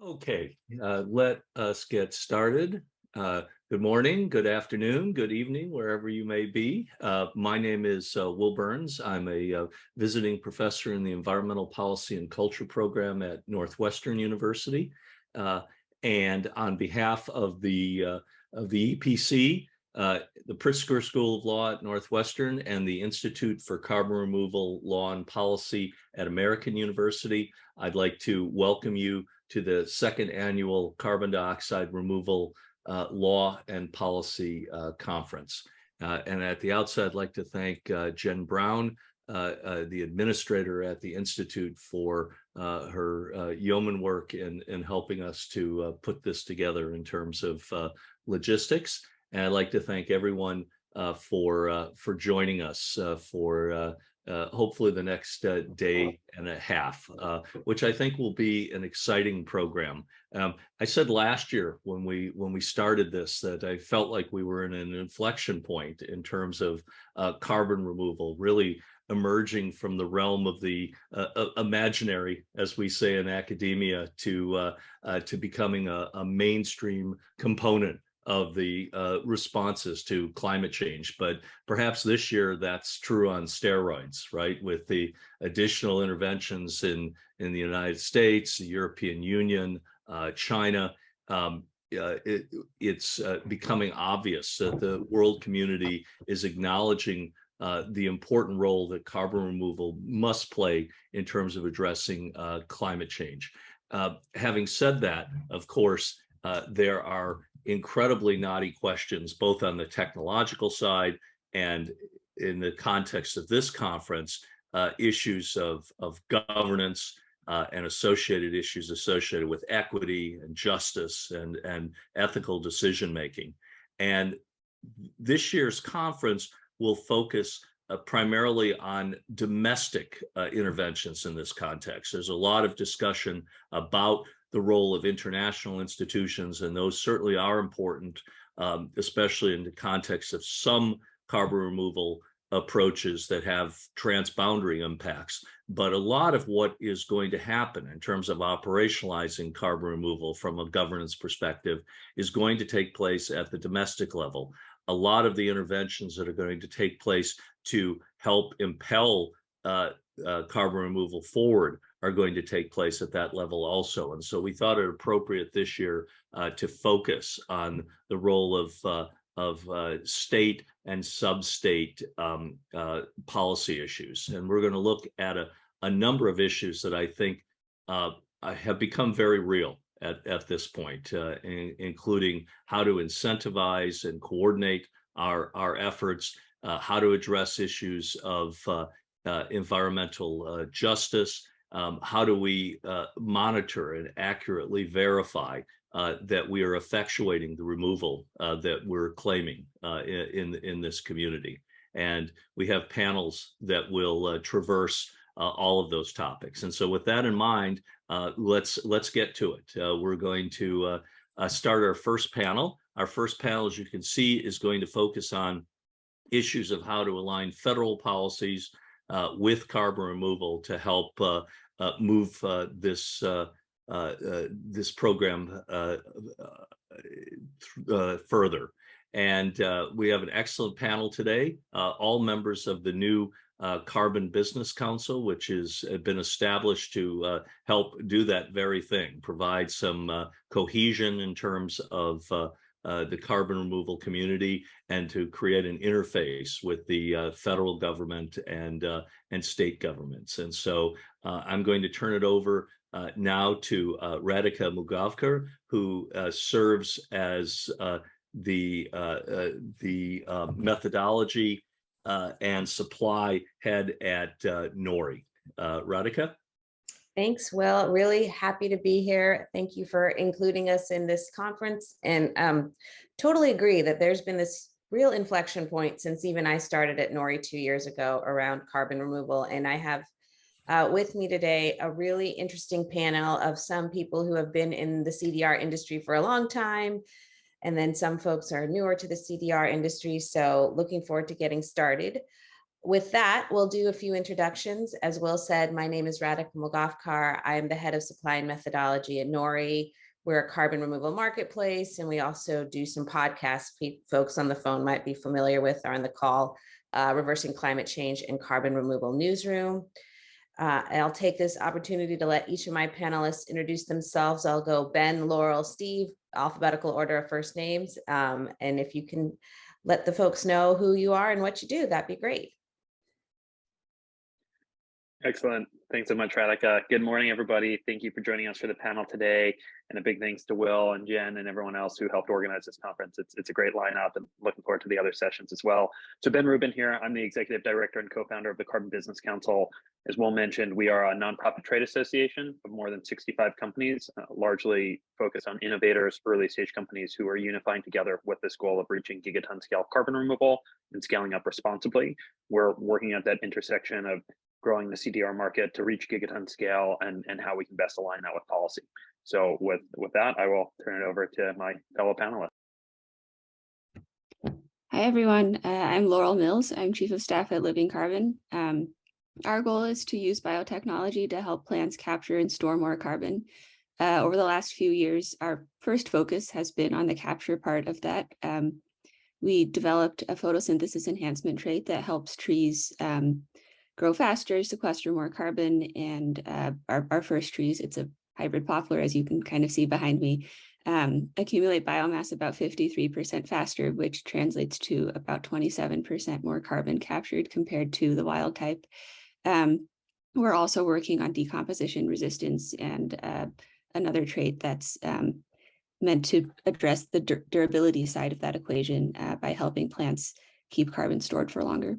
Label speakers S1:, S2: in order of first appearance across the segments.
S1: Okay, let us get started. Good morning, good afternoon, good evening, wherever you may be. My name is Will Burns. I'm a visiting professor in the Environmental Policy and Culture program at Northwestern University. Uh, and on behalf of the EPC, the Pritzker School of Law at Northwestern, and the Institute for Carbon Removal Law and Policy at American University, I'd like to welcome you to the second annual Carbon Dioxide Removal Law and Policy Conference. And at the outset, I'd like to thank Jen Brown, the administrator at the Institute, for her yeoman work in helping us to put this together in terms of logistics. And I'd like to thank everyone for joining us for hopefully the next day and a half, which I think will be an exciting program. I said last year when we started this that I felt like we were in an inflection point in terms of carbon removal, really emerging from the realm of the imaginary, as we say in academia, to becoming a mainstream component of the responses to climate change. But perhaps this year that's true on steroids, right? With the additional interventions in the United States, the European Union, China, it's becoming obvious that the world community is acknowledging the important role that carbon removal must play in terms of addressing climate change. Having said that, of course, there are incredibly knotty questions, both on the technological side and in the context of this conference, issues of governance and associated issues associated with equity and justice and ethical decision making. And this year's conference will focus primarily on domestic interventions in this context. There's a lot of discussion about the role of international institutions, and those certainly are important, especially in the context of some carbon removal approaches that have transboundary impacts. But a lot of what is going to happen in terms of operationalizing carbon removal from a governance perspective is going to take place at the domestic level. A lot of the interventions that are going to take place to help impel carbon removal forward are going to take place at that level also. And so we thought it appropriate this year to focus on the role of state and sub-state policy issues. And we're going to look at a number of issues that I think have become very real at this point, including how to incentivize and coordinate our efforts, how to address issues of environmental justice, how do we monitor and accurately verify that we are effectuating the removal that we're claiming in this community. And we have panels that will traverse all of those topics. And so with that in mind, let's get to it. We're going to start our first panel. Our first panel, as you can see, is going to focus on issues of how to align federal policies with carbon removal to help move this program further. And we have an excellent panel today, all members of the new Carbon Business Council, which has been established to help do that very thing, provide some cohesion in terms of the carbon removal community, and to create an interface with the federal government and state governments. And so I'm going to turn it over now to Radhika Moolgavkar, who serves as the methodology and supply head at Nori. Radhika?
S2: Thanks, Will. Really happy to be here. Thank you for including us in this conference. And totally agree that there's been this real inflection point since even I started at Nori 2 years ago around carbon removal. And I have with me today a really interesting panel of some people who have been in the CDR industry for a long time. And then some folks are newer to the CDR industry. So looking forward to getting started. With that, we'll do a few introductions. As Will said, my name is Radhika Moolgavkar. I am the head of supply and methodology at Nori. We're a carbon removal marketplace, and we also do some podcasts folks on the phone might be familiar with or on the call, Reversing Climate Change and Carbon Removal Newsroom. I'll take this opportunity to let each of my panelists introduce themselves. I'll go Ben, Laurel, Steve, alphabetical order of first names. And if you can let the folks know who you are and what you do, that'd be great.
S3: Excellent. Thanks so much, Radhika. Good morning, everybody. Thank you for joining us for the panel today. And a big thanks to Will and Jen and everyone else who helped organize this conference. It's a great lineup and looking forward to the other sessions as well. So Ben Rubin here. I'm the executive director and co-founder of the Carbon Business Council. As Will mentioned, we are a nonprofit trade association of more than 65 companies, largely focused on innovators, early stage companies who are unifying together with this goal of reaching gigaton scale carbon removal and scaling up responsibly. We're working at that intersection of growing the CDR market to reach gigaton scale and how we can best align that with policy. So with that, I will turn it over to my fellow panelists.
S4: Hi, everyone. I'm Laurel Mills. I'm Chief of Staff at Living Carbon. Our goal is to use biotechnology to help plants capture and store more carbon. Over the last few years, our first focus has been on the capture part of that. We developed a photosynthesis enhancement trait that helps trees grow faster, sequester more carbon, and our first trees, it's a hybrid poplar, as you can kind of see behind me, accumulate biomass about 53% faster, which translates to about 27% more carbon captured compared to the wild type. We're also working on decomposition resistance and another trait that's meant to address the durability side of that equation by helping plants keep carbon stored for longer.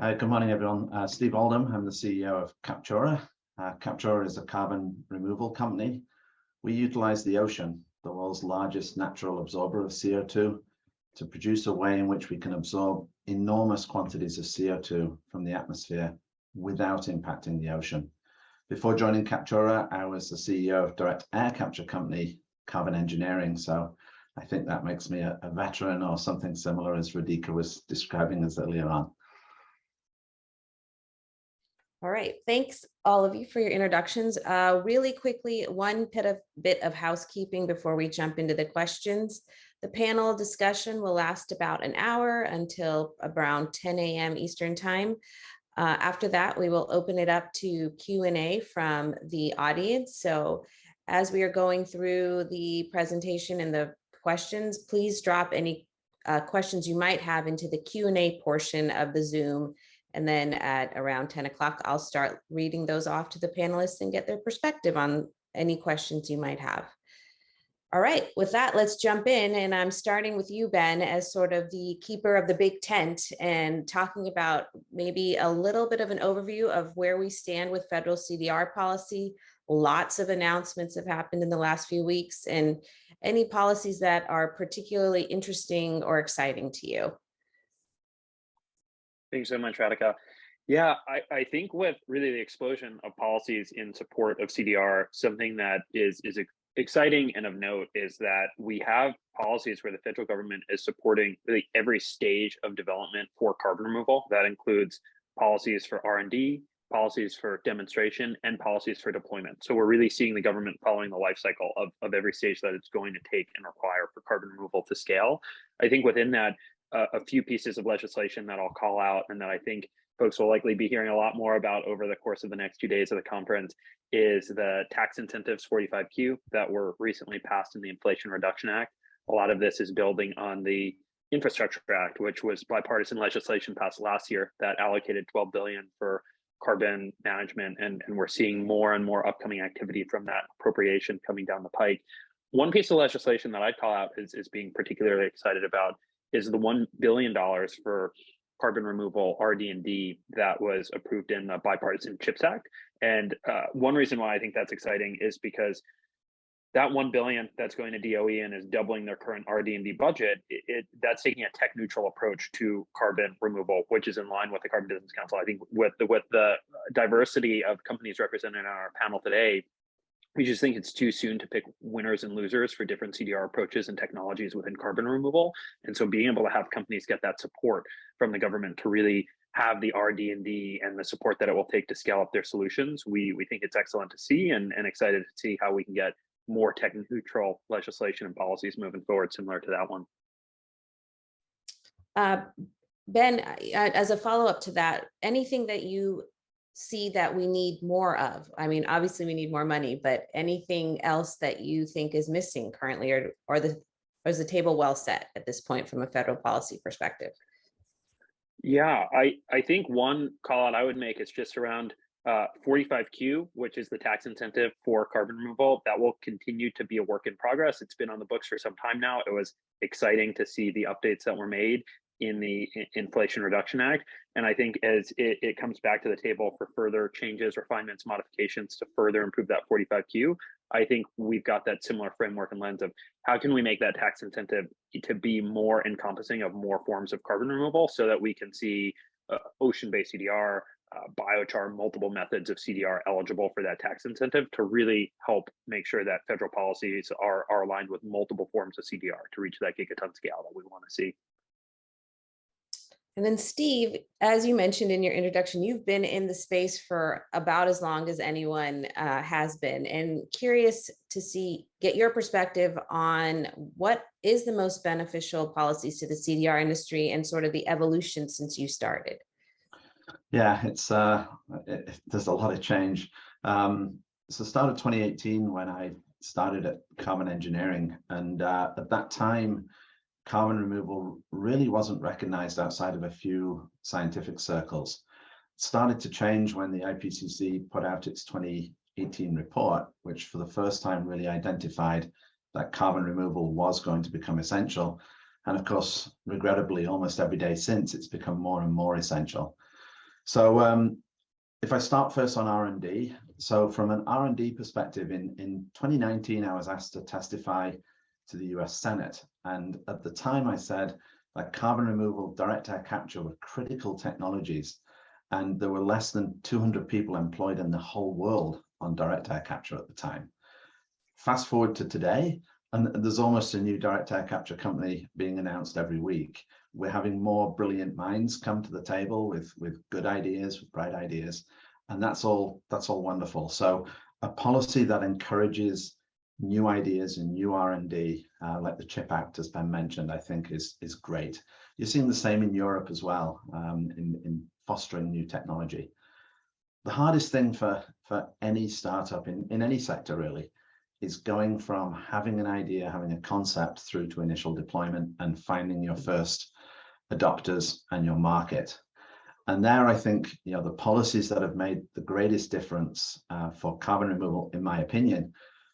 S5: Good morning, everyone. Steve Oldham, I'm the CEO of Captura. Captura is a carbon removal company. We utilize the ocean, the world's largest natural absorber of CO2, to produce a way in which we can absorb enormous quantities of CO2 from the atmosphere without impacting the ocean. Before joining Captura, I was the CEO of direct air capture company, Carbon Engineering. So I think that makes me a veteran or something similar as Radhika was describing us earlier on.
S2: All right, thanks all of you for your introductions. Really quickly, one bit of housekeeping before we jump into the questions. The panel discussion will last about an hour until around 10 a.m. Eastern time. After that, we will open it up to Q&A from the audience. So as we are going through the presentation and the questions, please drop any questions you might have into the Q&A portion of the Zoom. And then at around 10 o'clock, I'll start reading those off to the panelists and get their perspective on any questions you might have. All right, with that, let's jump in. And I'm starting with you, Ben, as sort of the keeper of the big tent and talking about maybe a little bit of an overview of where we stand with federal CDR policy. Lots of announcements have happened in the last few weeks, and any policies that are particularly interesting or exciting to you.
S3: Thanks so much, Radhika. Yeah, I think with really the explosion of policies in support of CDR, something that is exciting and of note is that we have policies where the federal government is supporting really every stage of development for carbon removal. That includes policies for R&D, policies for demonstration, and policies for deployment. So we're really seeing the government following the life cycle of every stage that it's going to take and require for carbon removal to scale. I think within that, a few pieces of legislation that I'll call out and that I think folks will likely be hearing a lot more about over the course of the next 2 days of the conference is the tax incentives 45Q that were recently passed in the Inflation Reduction Act. A lot of this is building on the Infrastructure Act, which was bipartisan legislation passed last year that allocated $12 billion for carbon management, and we're seeing more and more upcoming activity from that appropriation coming down the pike. One piece of legislation that I'd call out is being particularly excited about is the $1 billion for carbon removal RD&D that was approved in the bipartisan CHIPS Act. And one reason why I think that's exciting is because that $1 billion that's going to DOE and is doubling their current RD&D budget, that's taking a tech neutral approach to carbon removal, which is in line with the Carbon Business Council. I think with the diversity of companies represented on our panel today, We just think it's too soon to pick winners and losers for different CDR approaches and technologies within carbon removal. And so being able to have companies get that support from the government to really have the RD&D and the support that it will take to scale up their solutions, we think it's excellent to see, and excited to see how we can get more tech neutral legislation and policies moving forward similar to that one.
S2: Ben, as a follow-up to that, anything that you see that we need more of? I mean, obviously we need more money, but anything else that you think is missing currently, or is the table well set at this point from a federal policy perspective?
S3: Yeah, I think one call out I would make is just around 45Q, which is the tax incentive for carbon removal. That will continue to be a work in progress. It's been on the books for some time now. It was exciting to see the updates that were made in the Inflation Reduction Act. And I think as it comes back to the table for further changes, refinements, modifications to further improve that 45Q, I think we've got that similar framework and lens of how can we make that tax incentive to be more encompassing of more forms of carbon removal, so that we can see ocean-based CDR, biochar, multiple methods of CDR eligible for that tax incentive, to really help make sure that federal policies are aligned with multiple forms of CDR to reach that gigaton scale that we want to see.
S2: And then Steve, as you mentioned in your introduction, you've been in the space for about as long as anyone has been, and curious to get your perspective on what is the most beneficial policies to the CDR industry and sort of the evolution since you started.
S5: Yeah, there's a lot of change. So start of 2018 when I started at Carbon Engineering, and at that time, carbon removal really wasn't recognized outside of a few scientific circles. It started to change when the IPCC put out its 2018 report, which for the first time really identified that carbon removal was going to become essential. And of course, regrettably, almost every day since, it's become more and more essential. So if I start first on R&D, so from an R&D perspective, in 2019, I was asked to testify to the US Senate. And at the time I said that carbon removal, direct air capture were critical technologies. And there were less than 200 people employed in the whole world on direct air capture at the time. Fast forward to today, and there's almost a new direct air capture company being announced every week. We're having more brilliant minds come to the table with good ideas, with bright ideas. And that's all wonderful. So a policy that encourages new ideas and new R&D, like the CHIP Act has been mentioned, I think is great. You're seeing the same in Europe as well, in fostering new technology. The hardest thing for any startup in any sector really is going from having an idea, having a concept, through to initial deployment and finding your first adopters and your market. And there, I think, the policies that have made the greatest difference for carbon removal, in my opinion,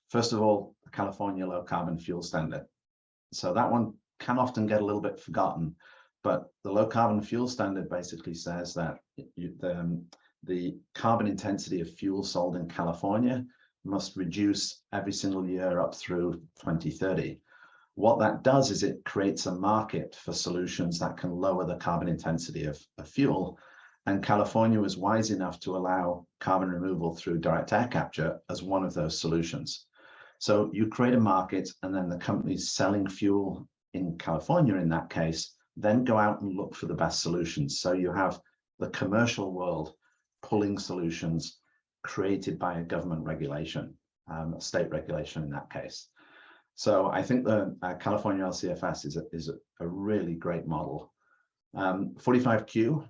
S5: first of all, the California Low Carbon Fuel Standard. So that one can often get a little bit forgotten, but the Low Carbon Fuel Standard basically says that the carbon intensity of fuel sold in California must reduce every single year up through 2030. What that does is it creates a market for solutions that can lower the carbon intensity of fuel. And California was wise enough to allow carbon removal through direct air capture as one of those solutions. So you create a market, and then the companies selling fuel in California, in that case, then go out and look for the best solutions. So you have the commercial world pulling solutions created by a government regulation, a state regulation in that case. So I think the California LCFS is a really great model. 45Q,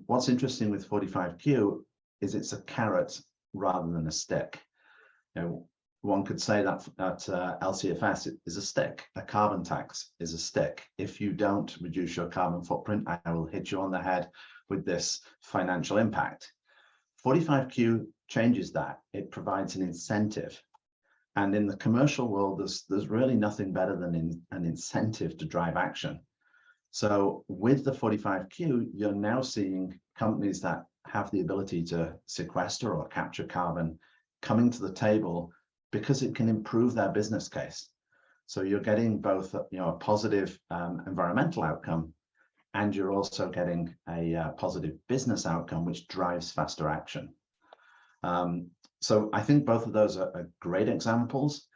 S5: what's interesting with 45Q is it's a carrot rather than a stick. One could say that LCFS is a stick. A carbon tax is a stick. If you don't reduce your carbon footprint, I will hit you on the head with this financial impact. 45Q changes that. It provides an incentive. And in the commercial world, there's really nothing better than an incentive to drive action. So with the 45Q, you're now seeing companies that have the ability to sequester or capture carbon coming to the table because it can improve their business case. So you're getting both a positive environmental outcome, and you're also getting a positive business outcome, which drives faster action. So I think both of those are great examples.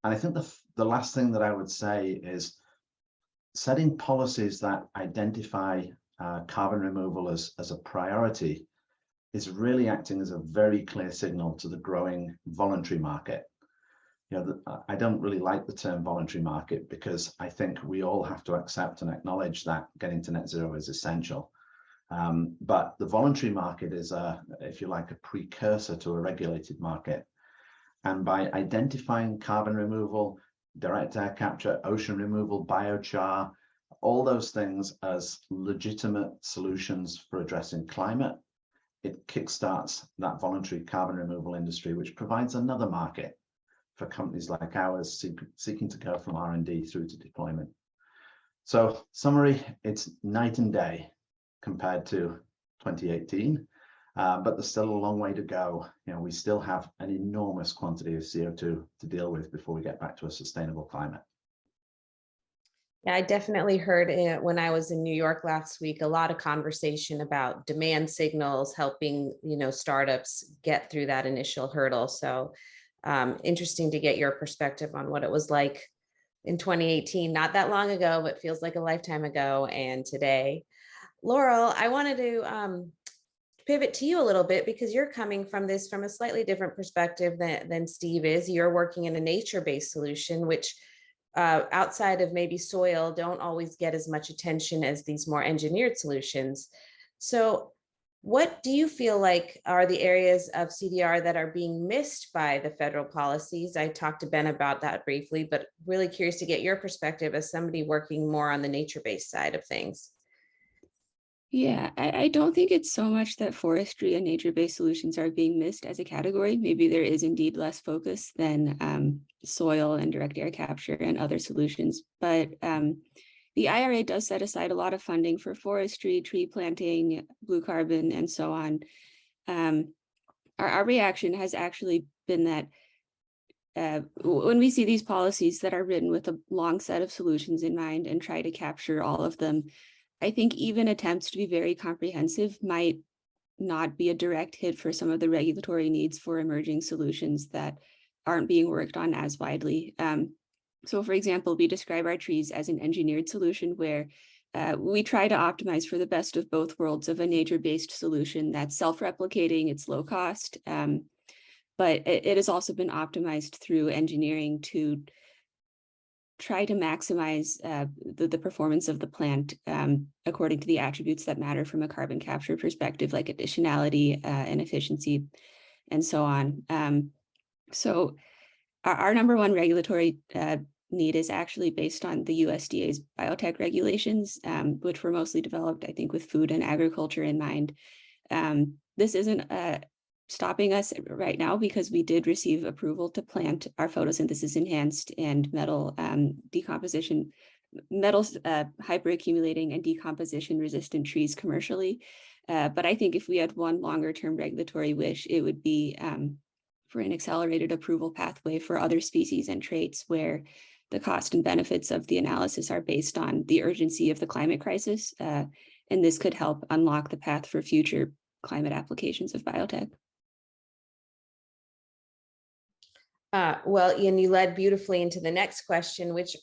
S5: And I think the last thing that I would say is setting policies that identify carbon removal as a priority is really acting as a very clear signal to the growing voluntary market. You know, I don't really like the term voluntary market because I think we all have to accept and acknowledge that getting to net zero is essential. But the voluntary market is, if you like, a precursor to a regulated market. And by identifying carbon removal, direct air capture, ocean removal, biochar, all those things as legitimate solutions for addressing climate, it kickstarts that voluntary carbon removal industry, which provides another market for companies like ours seeking to go from R&D through to deployment. So summary, it's night and day compared to 2018, but there's still a long way to go. You know, we still have an enormous quantity of CO2 to deal with before we get back to a sustainable climate.
S2: Yeah, I definitely heard when I was in New York last week, a lot of conversation about demand signals helping, startups get through that initial hurdle. So interesting to get your perspective on what it was like in 2018, not that long ago, but feels like a lifetime ago, and today. Laurel, I wanted to pivot to you a little bit because you're coming from this from a slightly different perspective than Steve is. You're working in a nature-based solution, which outside of maybe soil don't always get as much attention as these more engineered solutions. So what do you feel like are the areas of CDR that are being missed by the federal policies? I talked to Ben about that briefly, but really curious to get your perspective as somebody working more on the nature-based side of things.
S4: Yeah, I don't think it's so much that forestry and nature-based solutions are being missed as a category. Maybe there is indeed less focus than soil and direct air capture and other solutions. But the IRA does set aside a lot of funding for forestry, tree planting, blue carbon, and so on. Our reaction has actually been that when we see these policies that are written with a long set of solutions in mind and try to capture all of them, I think even attempts to be very comprehensive might not be a direct hit for some of the regulatory needs for emerging solutions that aren't being worked on as widely. So for example, we describe our trees as an engineered solution where we try to optimize for the best of both worlds of a nature-based solution that's self-replicating, it's low cost, but it has also been optimized through engineering to try to maximize the performance of the plant according to the attributes that matter from a carbon capture perspective, like additionality and efficiency, and so on. So our number one regulatory need is actually based on the USDA's biotech regulations, which were mostly developed, I think, with food and agriculture in mind. This isn't stopping us right now because we did receive approval to plant our photosynthesis enhanced and metals hyperaccumulating and decomposition resistant trees commercially. But I think if we had one longer term regulatory wish, it would be for an accelerated approval pathway for other species and traits where the cost and benefits of the analysis are based on the urgency of the climate crisis. And this could help unlock the path for future climate applications of biotech.
S2: Well, and you led beautifully into the next question, which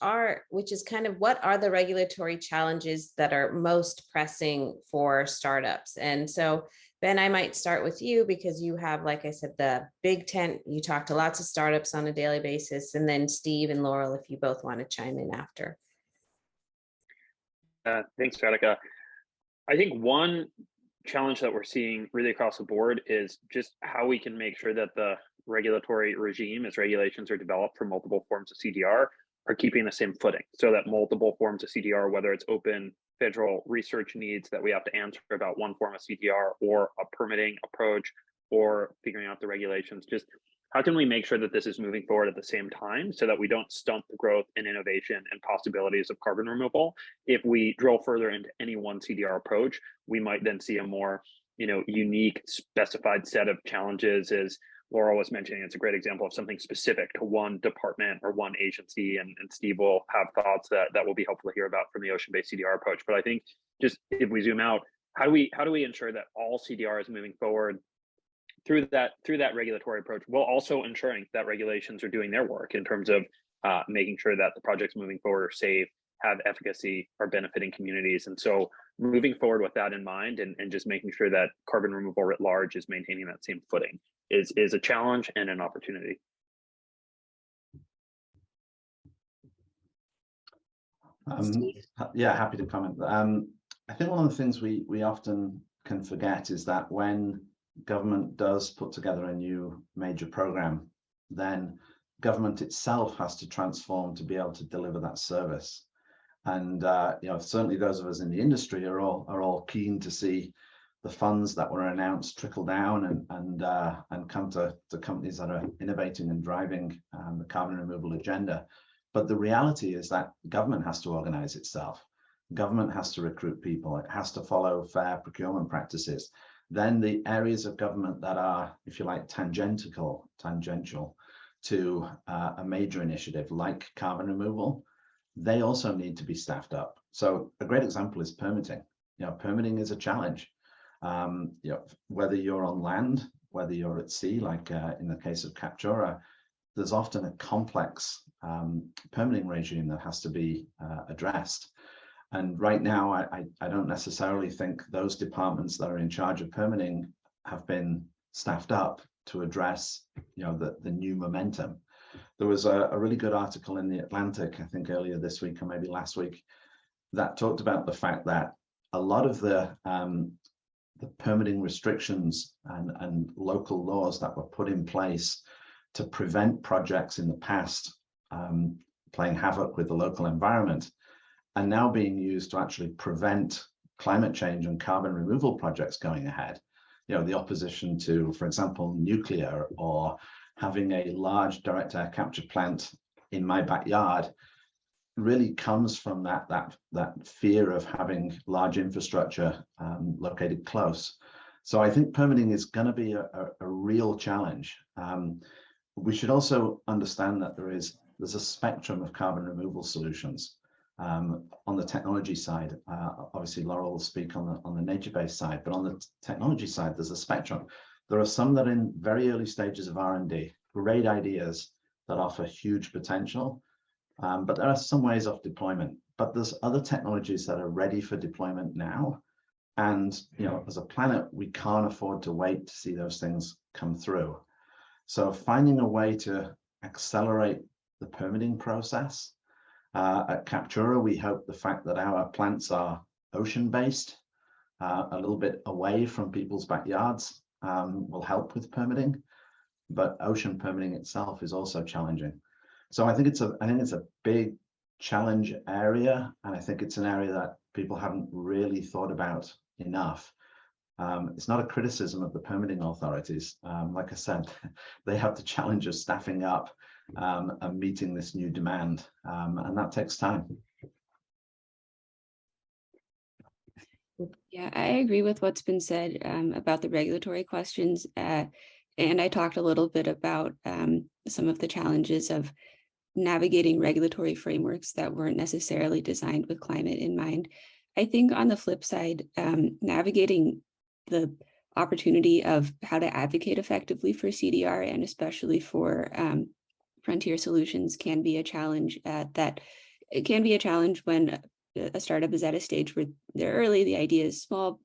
S2: is kind of what are the regulatory challenges that are most pressing for startups? And so, Ben, I might start with you because you have, like I said, the big tent. You talk to lots of startups on a daily basis, and then Steve and Laurel, if you both want to chime in after.
S3: Thanks, Radhika. I think one challenge that we're seeing really across the board is just how we can make sure that the regulatory regime, as regulations are developed for multiple forms of CDR, are keeping the same footing, so that multiple forms of CDR, whether it's open federal research needs that we have to answer about one form of CDR or a permitting approach or figuring out the regulations, just how can we make sure that this is moving forward at the same time so that we don't stunt the growth and innovation and possibilities of carbon removal? If we drill further into any one CDR approach, we might then see a more unique specified set of challenges. As Laurel was mentioning, it's a great example of something specific to one department or one agency, and Steve will have thoughts that will be helpful to hear about from the ocean-based CDR approach. But I think just if we zoom out, how do we ensure that all CDR is moving forward through that regulatory approach, while also ensuring that regulations are doing their work in terms of making sure that the projects moving forward are safe, have efficacy, are benefiting communities. And so moving forward with that in mind, and just making sure that carbon removal writ large is maintaining that same footing is a challenge and an opportunity.
S5: Yeah, happy to comment. I think one of the things we often can forget is that when government does put together a new major program, then government itself has to transform to be able to deliver that service. And certainly those of us in the industry are all keen to see the funds that were announced trickle down and come to companies that are innovating and driving the carbon removal agenda. But the reality is that government has to organize itself. Government has to recruit people. It has to follow fair procurement practices. Then the areas of government that are, if you like, tangential to a major initiative like carbon removal, they also need to be staffed up. So a great example is permitting. Permitting is a challenge. Whether you're on land, whether you're at sea, like in the case of Captura, there's often a complex permitting regime that has to be addressed. And right now, I don't necessarily think those departments that are in charge of permitting have been staffed up to address, the new momentum. There was a really good article in The Atlantic, I think earlier this week or maybe last week, that talked about the fact that a lot of the permitting restrictions and local laws that were put in place to prevent projects in the past playing havoc with the local environment are now being used to actually prevent climate change and carbon removal projects going ahead. The opposition to, for example, nuclear, or having a large direct air capture plant in my backyard really comes from that fear of having large infrastructure located close. So I think permitting is going to be a real challenge. We should also understand that there's a spectrum of carbon removal solutions. On the technology side, obviously Laurel will speak on the nature-based side, but on the technology side, there's a spectrum. There are some that are in very early stages of R&D, great ideas that offer huge potential, but there are some ways off deployment. But there's other technologies that are ready for deployment now. And as a planet, we can't afford to wait to see those things come through. So finding a way to accelerate the permitting process. At Captura, we hope the fact that our plants are ocean-based, a little bit away from people's backyards, will help with permitting. But ocean permitting itself is also challenging. So I think it's a big challenge area, and I think it's an area that people haven't really thought about enough. It's not a criticism of the permitting authorities. Like I said, they have the challenge of staffing up and meeting this new demand, and that takes time.
S4: Yeah, I agree with what's been said about the regulatory questions. And I talked a little bit about some of the challenges of navigating regulatory frameworks that weren't necessarily designed with climate in mind. I think on the flip side, navigating the opportunity of how to advocate effectively for CDR, and especially for frontier solutions, can be a challenge. That it can be a challenge when a startup is at a stage where they're early, the idea is small.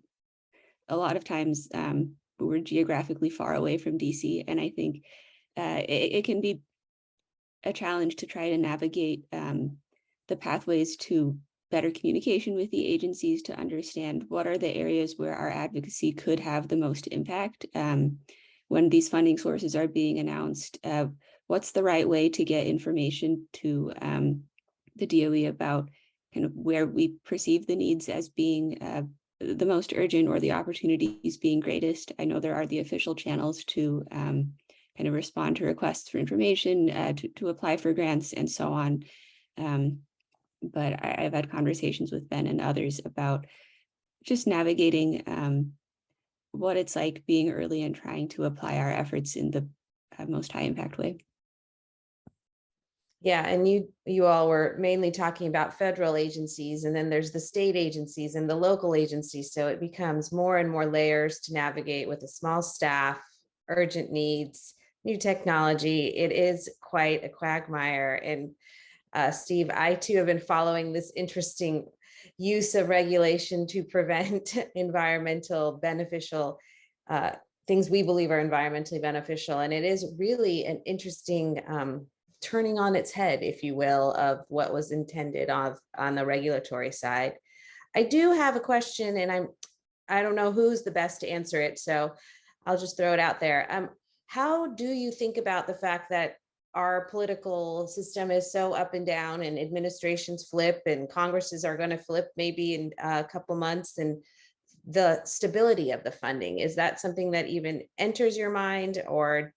S4: A lot of times we're geographically far away from DC, and I think it can be a challenge to try to navigate the pathways to better communication with the agencies, to understand what are the areas where our advocacy could have the most impact. When these funding sources are being announced, what's the right way to get information to the DOE about kind of where we perceive the needs as being the most urgent, or the opportunities being greatest. I know there are the official channels to kind of respond to requests for information, to apply for grants and so on. But I've had conversations with Ben and others about just navigating what it's like being early and trying to apply our efforts in the most high impact way.
S2: Yeah, and you all were mainly talking about federal agencies, and then there's the state agencies and the local agencies. So it becomes more and more layers to navigate with a small staff urgent needs, new technology. It is quite a quagmire. And Steve, I too have been following this interesting use of regulation to prevent environmental beneficial things we believe are environmentally beneficial. And it is really an interesting turning on its head, if you will, of what was intended on the regulatory side. I do have a question, and I don't know who's the best to answer it, so I'll just throw it out there. How do you think about the fact that our political system is so up and down, and administrations flip, and Congresses are going to flip maybe in a couple months, and the stability of the funding? Is that something that even enters your mind, or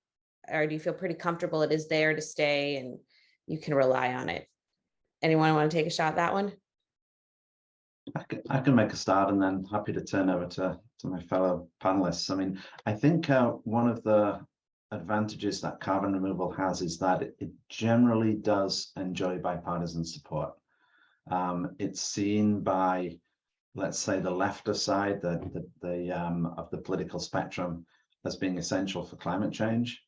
S2: do you feel pretty comfortable it is there to stay and you can rely on it? Anyone want to take a shot at that one?
S5: I can make a start, and then happy to turn over to my fellow panelists. I mean, I think one of the advantages that carbon removal has is that it generally does enjoy bipartisan support. It's seen by, let's say, the leftist side of the political spectrum as being essential for climate change,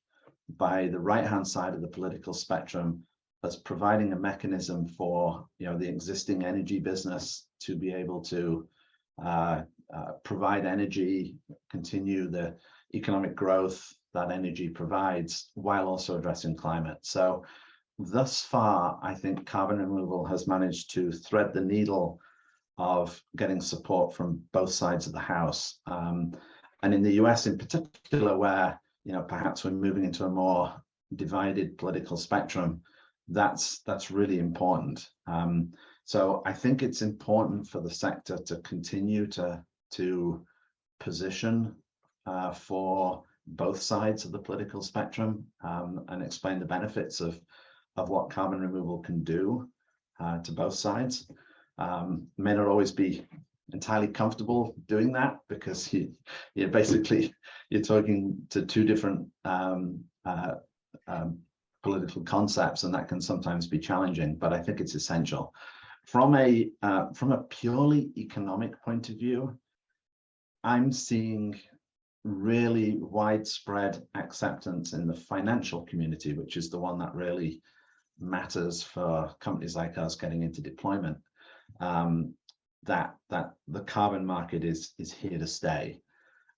S5: by the right-hand side of the political spectrum as providing a mechanism for the existing energy business to be able to provide energy, continue the economic growth that energy provides, while also addressing climate. So thus far, I think carbon removal has managed to thread the needle of getting support from both sides of the House. And in the US in particular, where perhaps we're moving into a more divided political spectrum, that's really important. So I think it's important for the sector to continue to position for both sides of the political spectrum and explain the benefits of what carbon removal can do to both sides. May not always be entirely comfortable doing that, because you're talking to two different political concepts, and that can sometimes be challenging, but I think it's essential. From a purely economic point of view, I'm seeing really widespread acceptance in the financial community, which is the one that really matters for companies like us getting into deployment, that the carbon market is here to stay.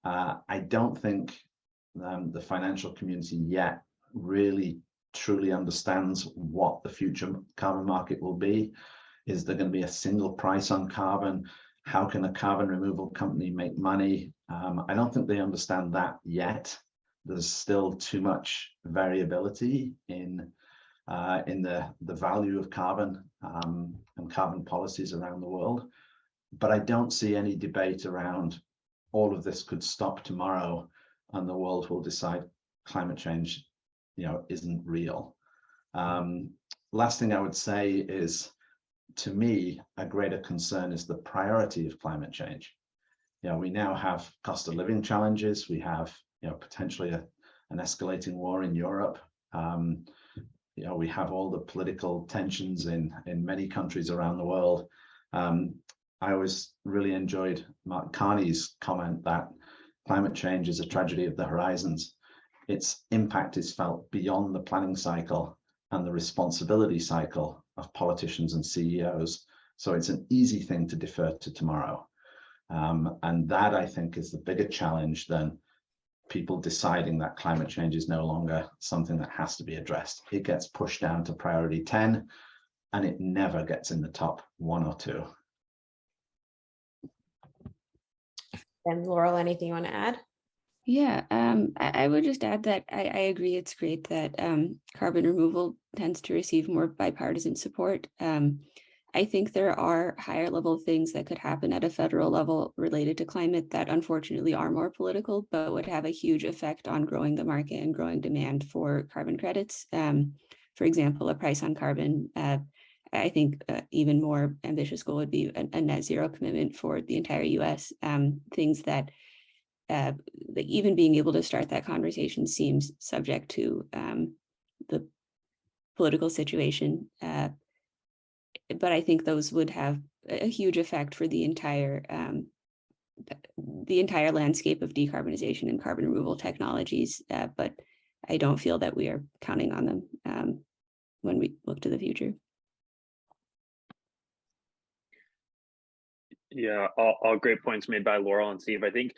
S5: I don't think the financial community yet really truly understands what the future carbon market will be. Is there going to be a single price on carbon? How can a carbon removal company make money? I don't think they understand that yet. There's still too much variability in the value of carbon and carbon policies around the world. But I don't see any debate around all of this could stop tomorrow and the world will decide climate change isn't real. Last thing I would say is, to me, a greater concern is the priority of climate change. We now have cost of living challenges. We have potentially an escalating war in Europe. We have all the political tensions in many countries around the world. I always really enjoyed Mark Carney's comment that climate change is a tragedy of the horizons. Its impact is felt beyond the planning cycle and the responsibility cycle of politicians and CEOs. So it's an easy thing to defer to tomorrow. And that, I think, is the bigger challenge than people deciding that climate change is no longer something that has to be addressed. It gets pushed down to priority 10, and it never gets in the top 1 or 2.
S2: And Laurel, anything you want to add?
S4: Yeah, I would just add that I agree. It's great that carbon removal tends to receive more bipartisan support. I think there are higher level things that could happen at a federal level related to climate that unfortunately are more political, but would have a huge effect on growing the market and growing demand for carbon credits. For example, a price on carbon. I think even more ambitious goal would be a net zero commitment for the entire US. Things that even being able to start that conversation seems subject to the political situation. But I think those would have a huge effect for the entire the entire landscape of decarbonization and carbon removal technologies, but I don't feel that we are counting on them when we look to the future.
S3: Yeah, all great points made by Laurel and Steve. I think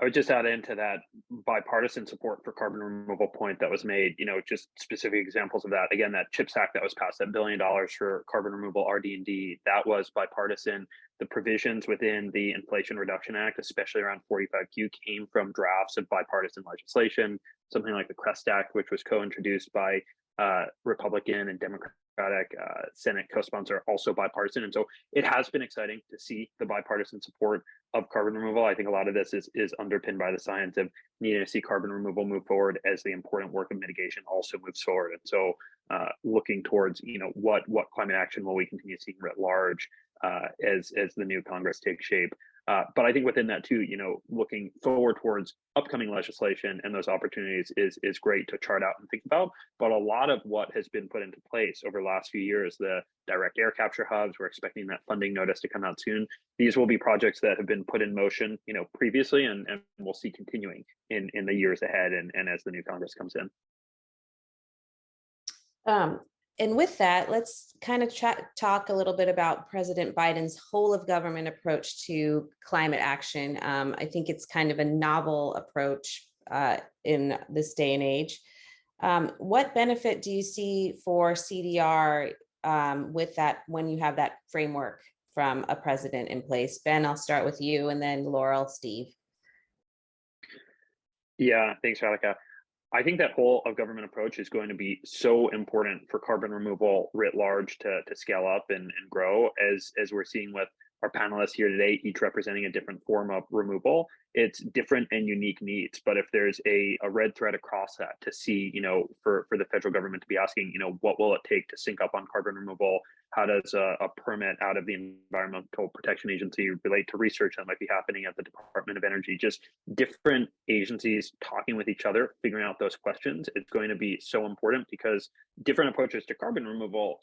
S3: I would just add into that bipartisan support for carbon removal point that was made, just specific examples of that. Again, that CHIPS Act that was passed, that $1 billion for carbon removal RD&D, that was bipartisan. The provisions within the Inflation Reduction Act, especially around 45Q, came from drafts of bipartisan legislation, something like the CREST Act, which was co-introduced by Republican and Democratic Senate co-sponsor, also bipartisan. And so it has been exciting to see the bipartisan support of carbon removal. I think a lot of this is underpinned by the science of needing to see carbon removal move forward as the important work of mitigation also moves forward. And so looking towards, what climate action will we continue seeing writ large as the new Congress takes shape. But I think within that too, looking forward towards upcoming legislation and those opportunities is great to chart out and think about. But a lot of what has been put into place over the last few years, the direct air capture hubs, we're expecting that funding notice to come out soon. These will be projects that have been put in motion, previously, and we'll see continuing in the years ahead and as the new Congress comes in.
S2: And with that, let's kind of talk a little bit about President Biden's whole of government approach to climate action. I think it's kind of a novel approach in this day and age. What benefit do you see for CDR with that when you have that framework from a president in place? Ben, I'll start with you, and then Laurel, Steve.
S3: Yeah, thanks, Radhika. I think that whole of government approach is going to be so important for carbon removal writ large to scale up and grow, as we're seeing with our panelists here today, each representing a different form of removal. It's different and unique needs, but if there's a red thread across that to see, for the federal government to be asking, what will it take to sync up on carbon removal? How does a permit out of the Environmental Protection Agency relate to research that might be happening at the Department of Energy? Just different agencies talking with each other, figuring out those questions. It's going to be so important because different approaches to carbon removal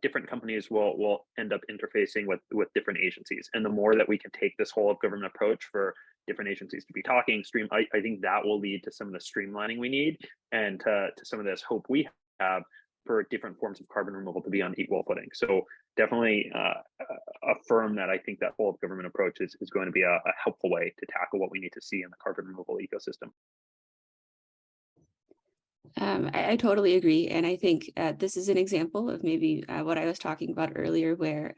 S3: different companies will end up interfacing with different agencies. And the more that we can take this whole of government approach for different agencies to be talking, I think that will lead to some of the streamlining we need and to some of this hope we have for different forms of carbon removal to be on equal footing. So definitely affirm that I think that whole of government approach is going to be a helpful way to tackle what we need to see in the carbon removal ecosystem.
S4: I totally agree. And I think this is an example of maybe what I was talking about earlier, where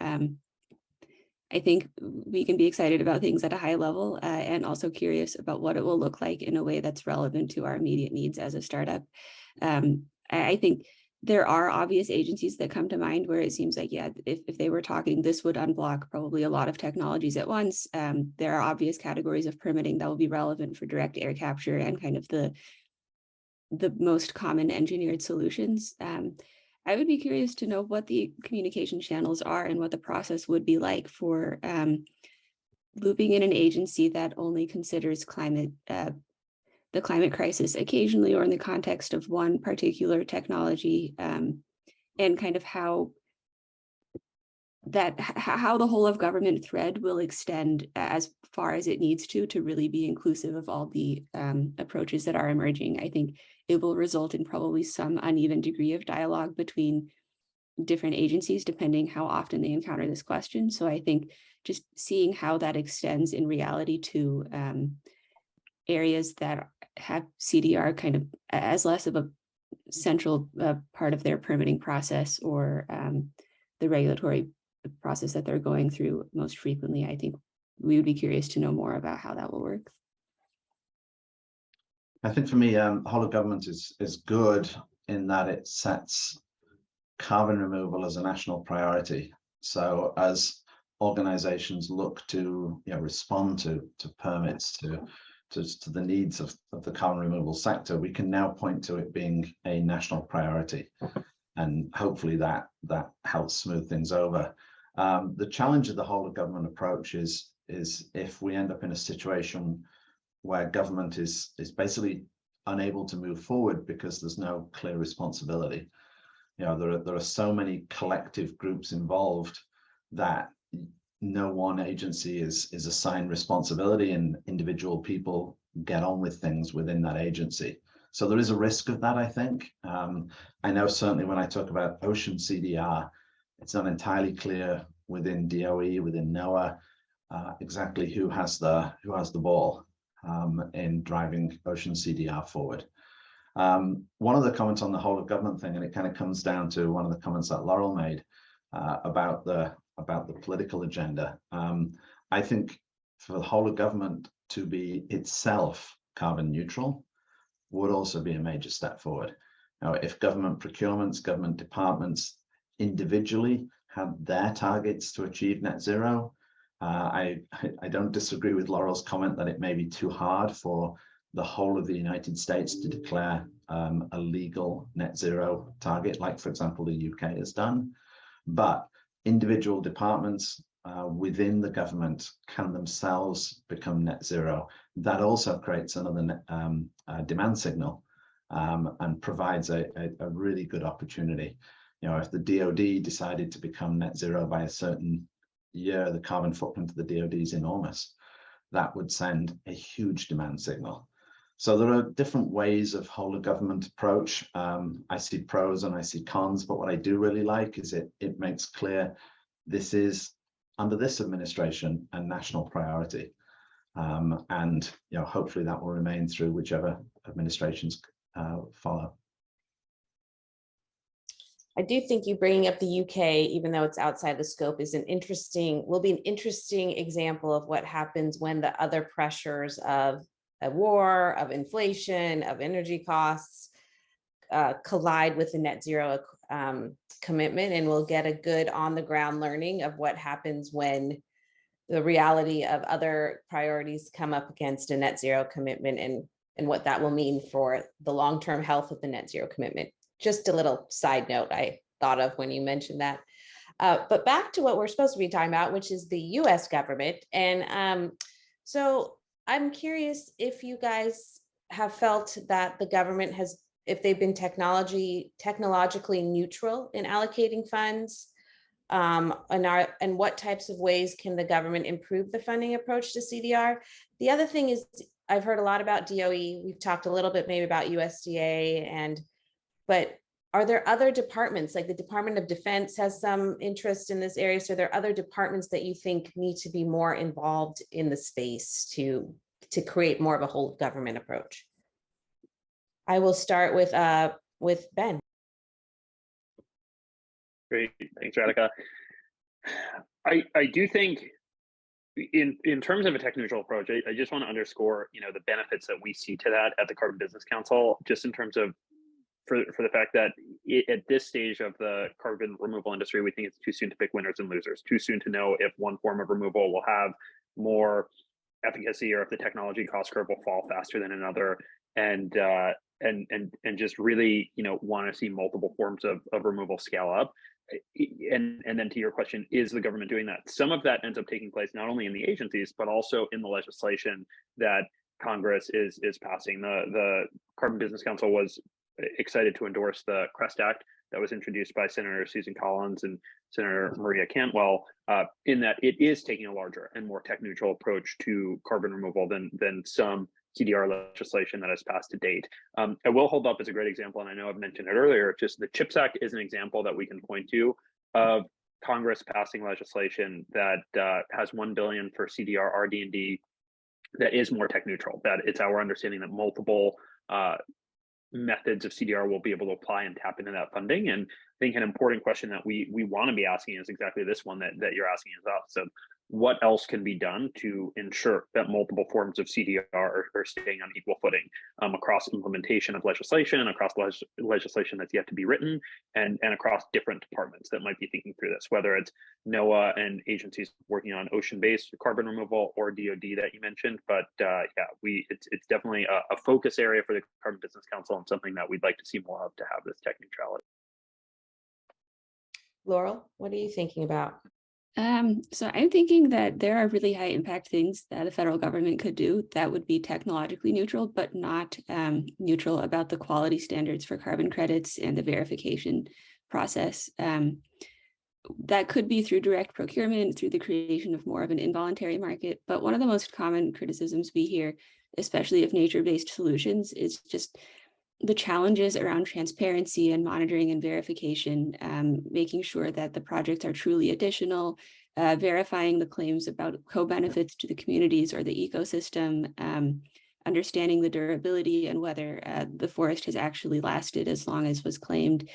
S4: I think we can be excited about things at a high level and also curious about what it will look like in a way that's relevant to our immediate needs as a startup. I think there are obvious agencies that come to mind where it seems like, yeah, if they were talking, this would unblock probably a lot of technologies at once. There are obvious categories of permitting that will be relevant for direct air capture and kind of the most common engineered solutions. I would be curious to know what the communication channels are and what the process would be like for looping in an agency that only considers the climate crisis occasionally or in the context of one particular technology, and kind of how the whole of government thread will extend as far as it needs to really be inclusive of all the approaches that are emerging. I think it will result in probably some uneven degree of dialogue between different agencies, depending how often they encounter this question. So I think just seeing how that extends in reality to areas that have CDR kind of as less of a central part of their permitting process or the regulatory process that they're going through most frequently, I think we would be curious to know more about how that will work.
S5: I think for me, whole of government is good in that it sets carbon removal as a national priority. So as organizations look to respond to permits, to the needs of the carbon removal sector, we can now point to it being a national priority, and hopefully that helps smooth things over. The challenge of the whole of government approach is if we end up in a situation where government is basically unable to move forward because there's no clear responsibility. There are so many collective groups involved that no one agency is assigned responsibility, and individual people get on with things within that agency. So there is a risk of that, I think. I know certainly when I talk about ocean CDR, it's not entirely clear within DOE, within NOAA, exactly who has the ball in driving ocean CDR forward. One of the comments on the whole of government thing, and it kind of comes down to one of the comments that Laurel made about the political agenda. I think for the whole of government to be itself carbon neutral would also be a major step forward. Now, if government procurements, government departments individually had their targets to achieve net zero, I don't disagree with Laurel's comment that it may be too hard for the whole of the United States to declare a legal net zero target, like, for example, the UK has done. But individual departments within the government can themselves become net zero. That also creates another demand signal and provides a really good opportunity. You know, if the DoD decided to become net zero by a certain year, the carbon footprint of the DoD is enormous. That would send a huge demand signal. So there are different ways of whole of government approach. I see pros and I see cons, but what I do really like is it makes clear this is, under this administration, a national priority. And you know, hopefully that will remain through whichever administrations follow.
S2: I do think you bringing up the UK, even though it's outside the scope, is will be an interesting example of what happens when the other pressures of a war, of inflation, of energy costs collide with the net zero commitment, and we'll get a good on the ground learning of what happens when the reality of other priorities come up against a net zero commitment, and what that will mean for the long-term health of the net zero commitment. Just a little side note I thought of when you mentioned that. But back to what we're supposed to be talking about, which is the US government. And so I'm curious if you guys have felt that the government has, if they've been technologically neutral in allocating funds, and what types of ways can the government improve the funding approach to CDR? The other thing is, I've heard a lot about DOE. We've talked a little bit maybe about USDA, but are there other departments, like the Department of Defense has some interest in this area? So there are other departments that you think need to be more involved in the space to create more of a whole of government approach? I will start with Ben.
S3: Great, thanks, Radhika. I do think in terms of a tech neutral approach, I just want to underscore, you know, the benefits that we see to that at the Carbon Business Council, just in terms of for the fact that at this stage of the carbon removal industry, we think it's too soon to pick winners and losers, too soon to know if one form of removal will have more efficacy or if the technology cost curve will fall faster than another, and just really, you know, want to see multiple forms of removal scale up. And then to your question, is the government doing that? Some of that ends up taking place not only in the agencies, but also in the legislation that Congress is passing. The Carbon Business Council was excited to endorse the CREST Act that was introduced by Senator Susan Collins and Senator Maria Cantwell, in that it is taking a larger and more tech neutral approach to carbon removal than some CDR legislation that has passed to date. I will hold up as a great example, and I know I've mentioned it earlier, just the CHIPS Act is an example that we can point to of Congress passing legislation that has $1 billion for CDR RD&D that is more tech neutral, that it's our understanding that multiple methods of CDR will be able to apply and tap into that funding. And I think an important question that we want to be asking is exactly this one that you're asking as well. So what else can be done to ensure that multiple forms of CDR are staying on equal footing across implementation of legislation, across legislation that's yet to be written, and across different departments that might be thinking through this, whether it's NOAA and agencies working on ocean-based carbon removal or DoD that you mentioned. But yeah, it's definitely a focus area for the Carbon Business Council and something that we'd like to see more of to have this tech neutrality.
S2: Laurel, what are you thinking about?
S4: So I'm thinking that there are really high impact things that the federal government could do that would be technologically neutral, but not neutral about the quality standards for carbon credits and the verification process. that could be through direct procurement, through the creation of more of an involuntary market. But one of the most common criticisms we hear, especially of nature-based solutions, is just the challenges around transparency and monitoring and verification, making sure that the projects are truly additional, verifying the claims about co-benefits to the communities or the ecosystem, understanding the durability and whether the forest has actually lasted as long as was claimed.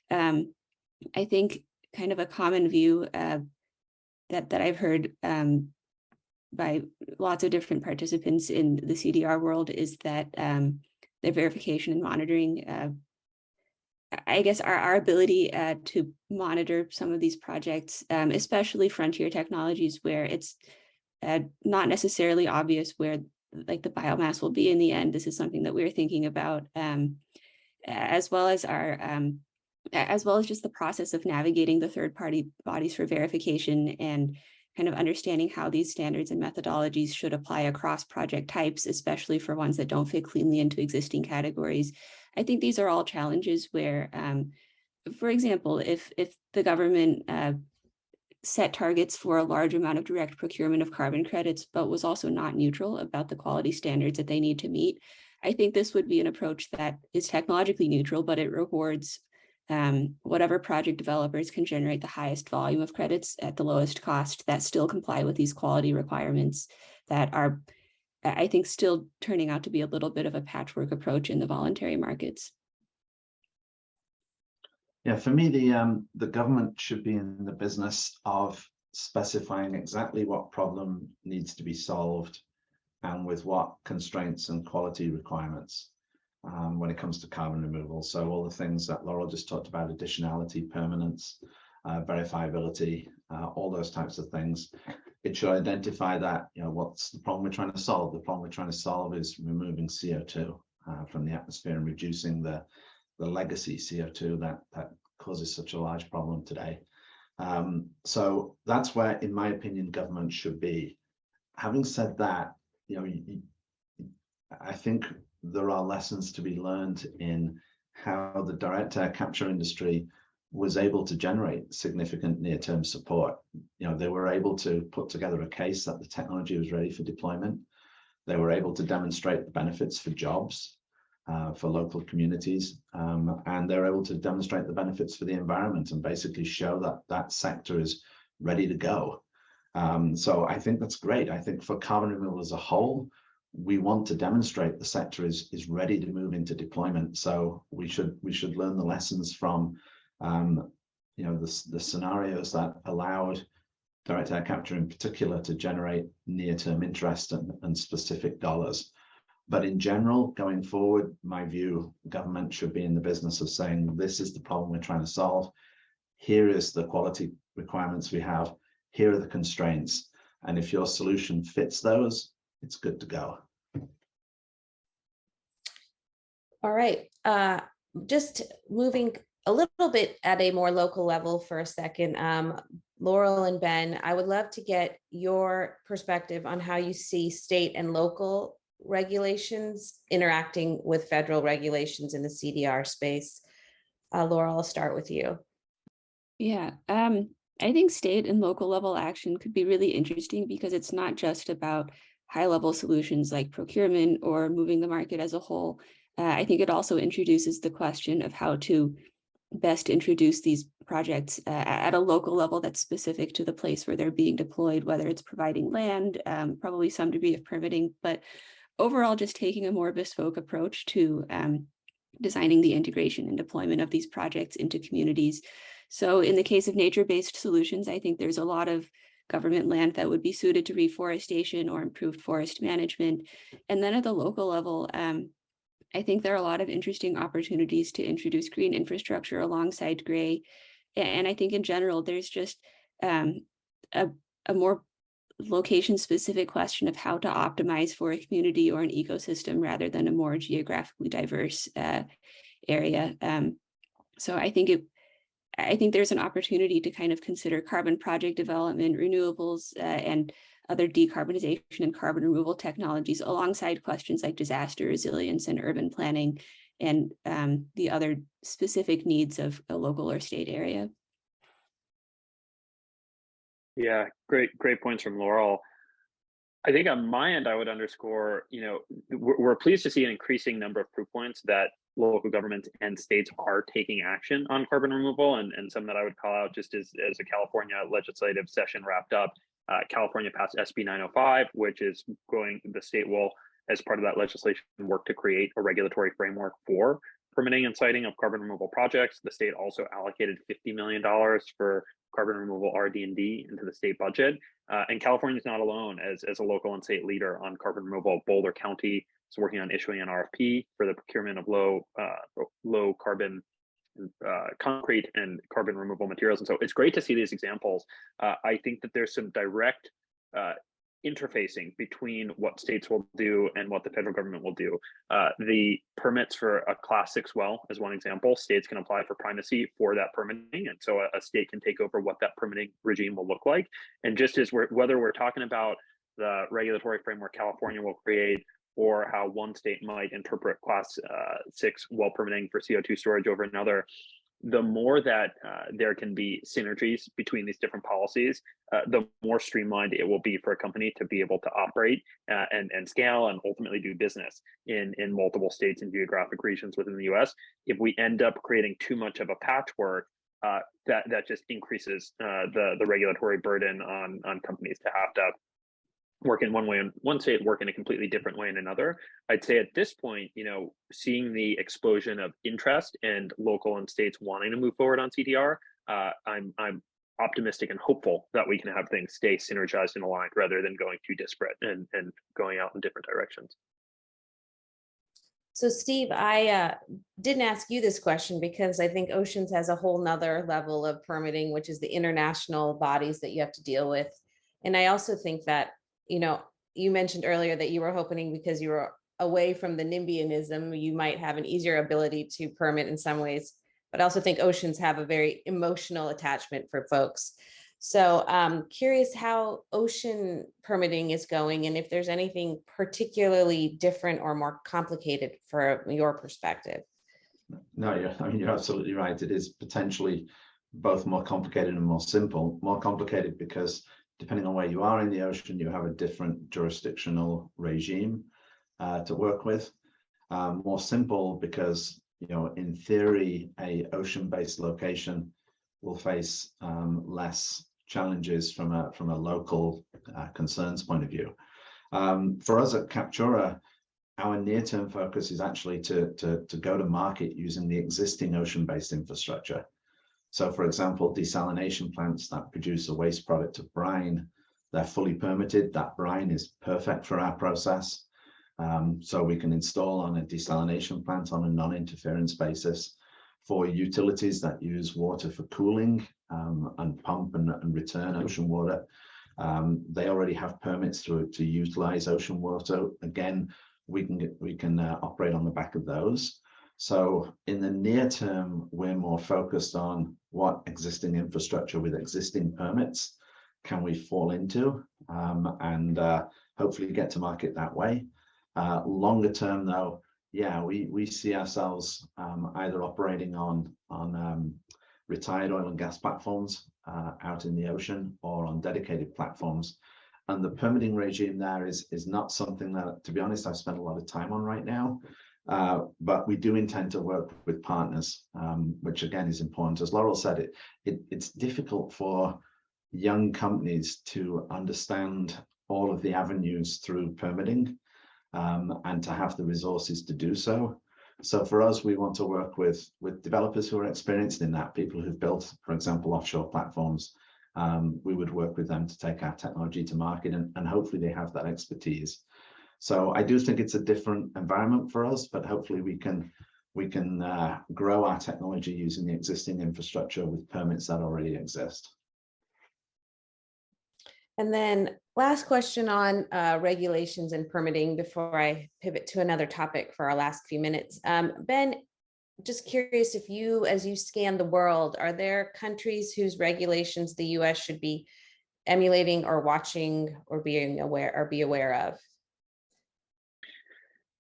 S4: I think kind of a common view that I've heard by lots of different participants in the CDR world is that the verification and monitoring, I guess our ability to monitor some of these projects, especially frontier technologies where it's not necessarily obvious where like the biomass will be in the end. This is something that we're thinking about, as well as just the process of navigating the third-party bodies for verification and kind of understanding how these standards and methodologies should apply across project types, especially for ones that don't fit cleanly into existing categories. I think these are all challenges where, for example, if the government set targets for a large amount of direct procurement of carbon credits, but was also not neutral about the quality standards that they need to meet, I think this would be an approach that is technologically neutral, but it rewards whatever project developers can generate the highest volume of credits at the lowest cost that still comply with these quality requirements that are, I think, still turning out to be a little bit of a patchwork approach in the voluntary markets.
S5: Yeah, for me, the government should be in the business of specifying exactly what problem needs to be solved and with what constraints and quality requirements when it comes to carbon removal. So all the things that Laurel just talked about, additionality, permanence, verifiability, all those types of things. It should identify that, what's the problem we're trying to solve? The problem we're trying to solve is removing CO2 from the atmosphere and reducing the legacy CO2 that causes such a large problem today. So that's where, in my opinion, government should be. Having said that, I think there are lessons to be learned in how the direct air capture industry was able to generate significant near-term support. They were able to put together a case that the technology was ready for deployment. They were able to demonstrate the benefits for jobs, for local communities, and they're able to demonstrate the benefits for the environment and basically show that that sector is ready to go. So I think that's great. I think for carbon removal as a whole, we want to demonstrate the sector is ready to move into deployment. So we should learn the lessons from the scenarios that allowed direct air capture in particular to generate near-term interest and specific dollars. But in general, going forward, my view, government should be in the business of saying, this is the problem we're trying to solve. Here is the quality requirements we have. Here are the constraints. And if your solution fits those, it's good to go.
S2: All right. Just moving a little bit at a more local level for a second. Laurel and Ben, I would love to get your perspective on how you see state and local regulations interacting with federal regulations in the CDR space. Laurel, I'll start with you.
S4: Yeah, I think state and local level action could be really interesting because it's not just about high level solutions like procurement or moving the market as a whole. I think it also introduces the question of how to best introduce these projects at a local level that's specific to the place where they're being deployed, whether it's providing land, probably some degree of permitting, but overall just taking a more bespoke approach to designing the integration and deployment of these projects into communities. So in the case of nature-based solutions, I think there's a lot of government land that would be suited to reforestation or improved forest management. And then at the local level, I think there are a lot of interesting opportunities to introduce green infrastructure alongside gray. And I think in general, there's just a more location-specific question of how to optimize for a community or an ecosystem rather than a more geographically diverse area. So I think there's an opportunity to kind of consider carbon project development, renewables, and other decarbonization and carbon removal technologies alongside questions like disaster resilience and urban planning and the other specific needs of a local or state area.
S3: Yeah, great points from Laurel. I think on my end, I would underscore, we're pleased to see an increasing number of proof points that local governments and states are taking action on carbon removal, and some that I would call out just as a California legislative session wrapped up. California passed SB 905, which is the state will, as part of that legislation, work to create a regulatory framework for permitting and siting of carbon removal projects. The state also allocated $50 million for carbon removal RD&D into the state budget. And California is not alone as a local and state leader on carbon removal. Boulder County is working on issuing an RFP for the procurement of low carbon concrete and carbon removal materials. And so it's great to see these examples. I think that there's some direct interfacing between what states will do and what the federal government will do. The permits for a Class 6 well is one example. States can apply for primacy for that permitting, and so a state can take over what that permitting regime will look like. And just as whether we're talking about the regulatory framework California will create, or how one state might interpret Class 6 well permitting for CO2 storage over another, the more that there can be synergies between these different policies, the more streamlined it will be for a company to be able to operate and scale and ultimately do business in multiple states and geographic regions within the US. If we end up creating too much of a patchwork, that just increases the regulatory burden on companies to have to work in one way in one state, work in a completely different way in another. I'd say at this point, seeing the explosion of interest and local and states wanting to move forward on CDR, I'm optimistic and hopeful that we can have things stay synergized and aligned rather than going too disparate and going out in different directions.
S2: So Steve, I didn't ask you this question because I think Oceans has a whole nother level of permitting, which is the international bodies that you have to deal with. And I also think that, you mentioned earlier that you were hoping because you were away from the NIMBYism, you might have an easier ability to permit in some ways, but I also think Oceans have a very emotional attachment for folks. So curious how ocean permitting is going and if there's anything particularly different or more complicated from your perspective.
S5: No, you're absolutely right. It is potentially both more complicated and more simple. More complicated because depending on where you are in the ocean, you have a different jurisdictional regime to work with. More simple because, in theory, a ocean-based location will face less challenges from a local concerns point of view. For us at Captura, our near-term focus is actually to go to market using the existing ocean-based infrastructure. So, for example, desalination plants that produce a waste product of brine, they're fully permitted. That brine is perfect for our process. So we can install on a desalination plant on a non-interference basis. For utilities that use water for cooling and pump and return ocean water, they already have permits to utilize ocean water. Again, we can operate on the back of those. So in the near term, we're more focused on what existing infrastructure with existing permits can we fall into and hopefully get to market that way. Longer term though, yeah, we see ourselves either operating on retired oil and gas platforms out in the ocean or on dedicated platforms. And the permitting regime there is not something that, to be honest, I've spent a lot of time on right now. But we do intend to work with partners, which again is important. As Laurel said, it's difficult for young companies to understand all of the avenues through permitting and to have the resources to do so. So for us, we want to work with developers who are experienced in that, people who've built, for example, offshore platforms. We would work with them to take our technology to market and hopefully they have that expertise. So I do think it's a different environment for us, but hopefully we can grow our technology using the existing infrastructure with permits that already exist.
S2: And then last question on regulations and permitting before I pivot to another topic for our last few minutes. Ben, just curious if you, as you scan the world, are there countries whose regulations the US should be emulating or watching or be aware of?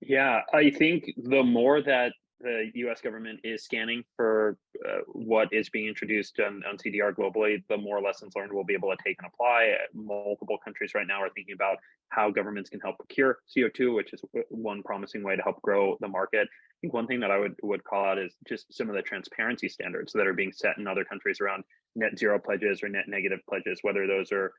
S3: Yeah, I think the more that the US government is scanning for what is being introduced on CDR globally, the more lessons learned we'll be able to take and apply. Multiple countries right now are thinking about how governments can help procure CO2, which is one promising way to help grow the market. I think one thing that I would call out is just some of the transparency standards that are being set in other countries around net zero pledges or net negative pledges, whether those are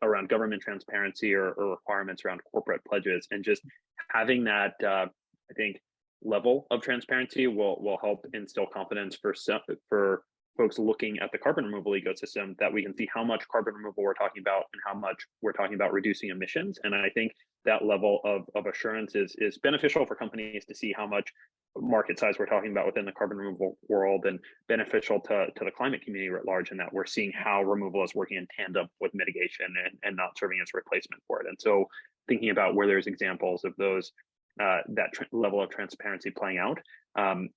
S3: around government transparency or requirements around corporate pledges. And just having that, I think, level of transparency will help instill confidence for folks looking at the carbon removal ecosystem, that we can see how much carbon removal we're talking about and how much we're talking about reducing emissions. And I think that level of assurance is beneficial for companies to see how much market size we're talking about within the carbon removal world, and beneficial to the climate community at large, in that we're seeing how removal is working in tandem with mitigation and not serving as a replacement for it. And so thinking about where there's examples of those, that level of transparency playing out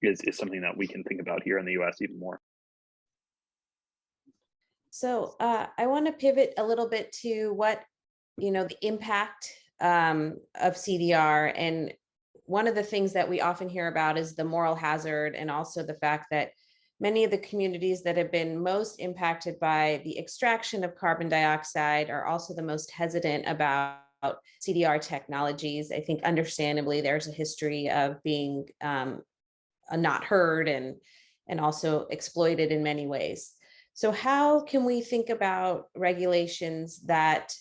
S3: is something that we can think about here in the US even more.
S2: So I want to pivot a little bit to what, the impact of CDR. And one of the things that we often hear about is the moral hazard, and also the fact that many of the communities that have been most impacted by the extraction of carbon dioxide are also the most hesitant about CDR technologies. I think understandably there's a history of being not heard and also exploited in many ways. So how can we think about regulations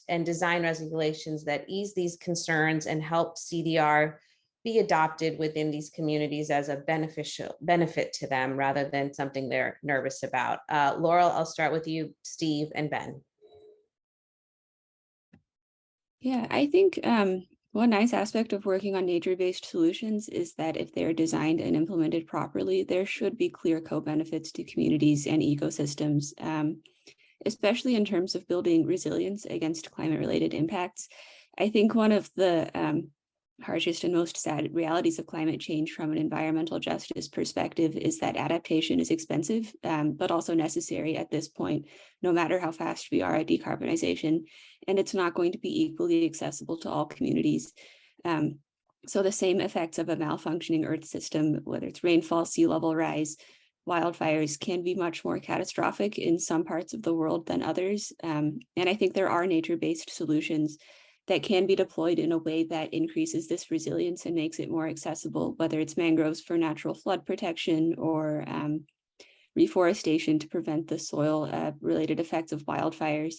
S2: and design regulations that ease these concerns and help CDR be adopted within these communities as a benefit to them, rather than something they're nervous about? Laurel, I'll start with you, Steve, and Ben.
S4: Yeah, I think one nice aspect of working on nature-based solutions is that if they're designed and implemented properly, there should be clear co-benefits to communities and ecosystems, especially in terms of building resilience against climate-related impacts. I think one of the harshest and most sad realities of climate change from an environmental justice perspective is that adaptation is expensive, but also necessary at this point, no matter how fast we are at decarbonization, and it's not going to be equally accessible to all communities. So the same effects of a malfunctioning Earth system, whether it's rainfall, sea level rise, wildfires, can be much more catastrophic in some parts of the world than others. And I think there are nature-based solutions that can be deployed in a way that increases this resilience and makes it more accessible, whether it's mangroves for natural flood protection or reforestation to prevent the soil-related effects of wildfires.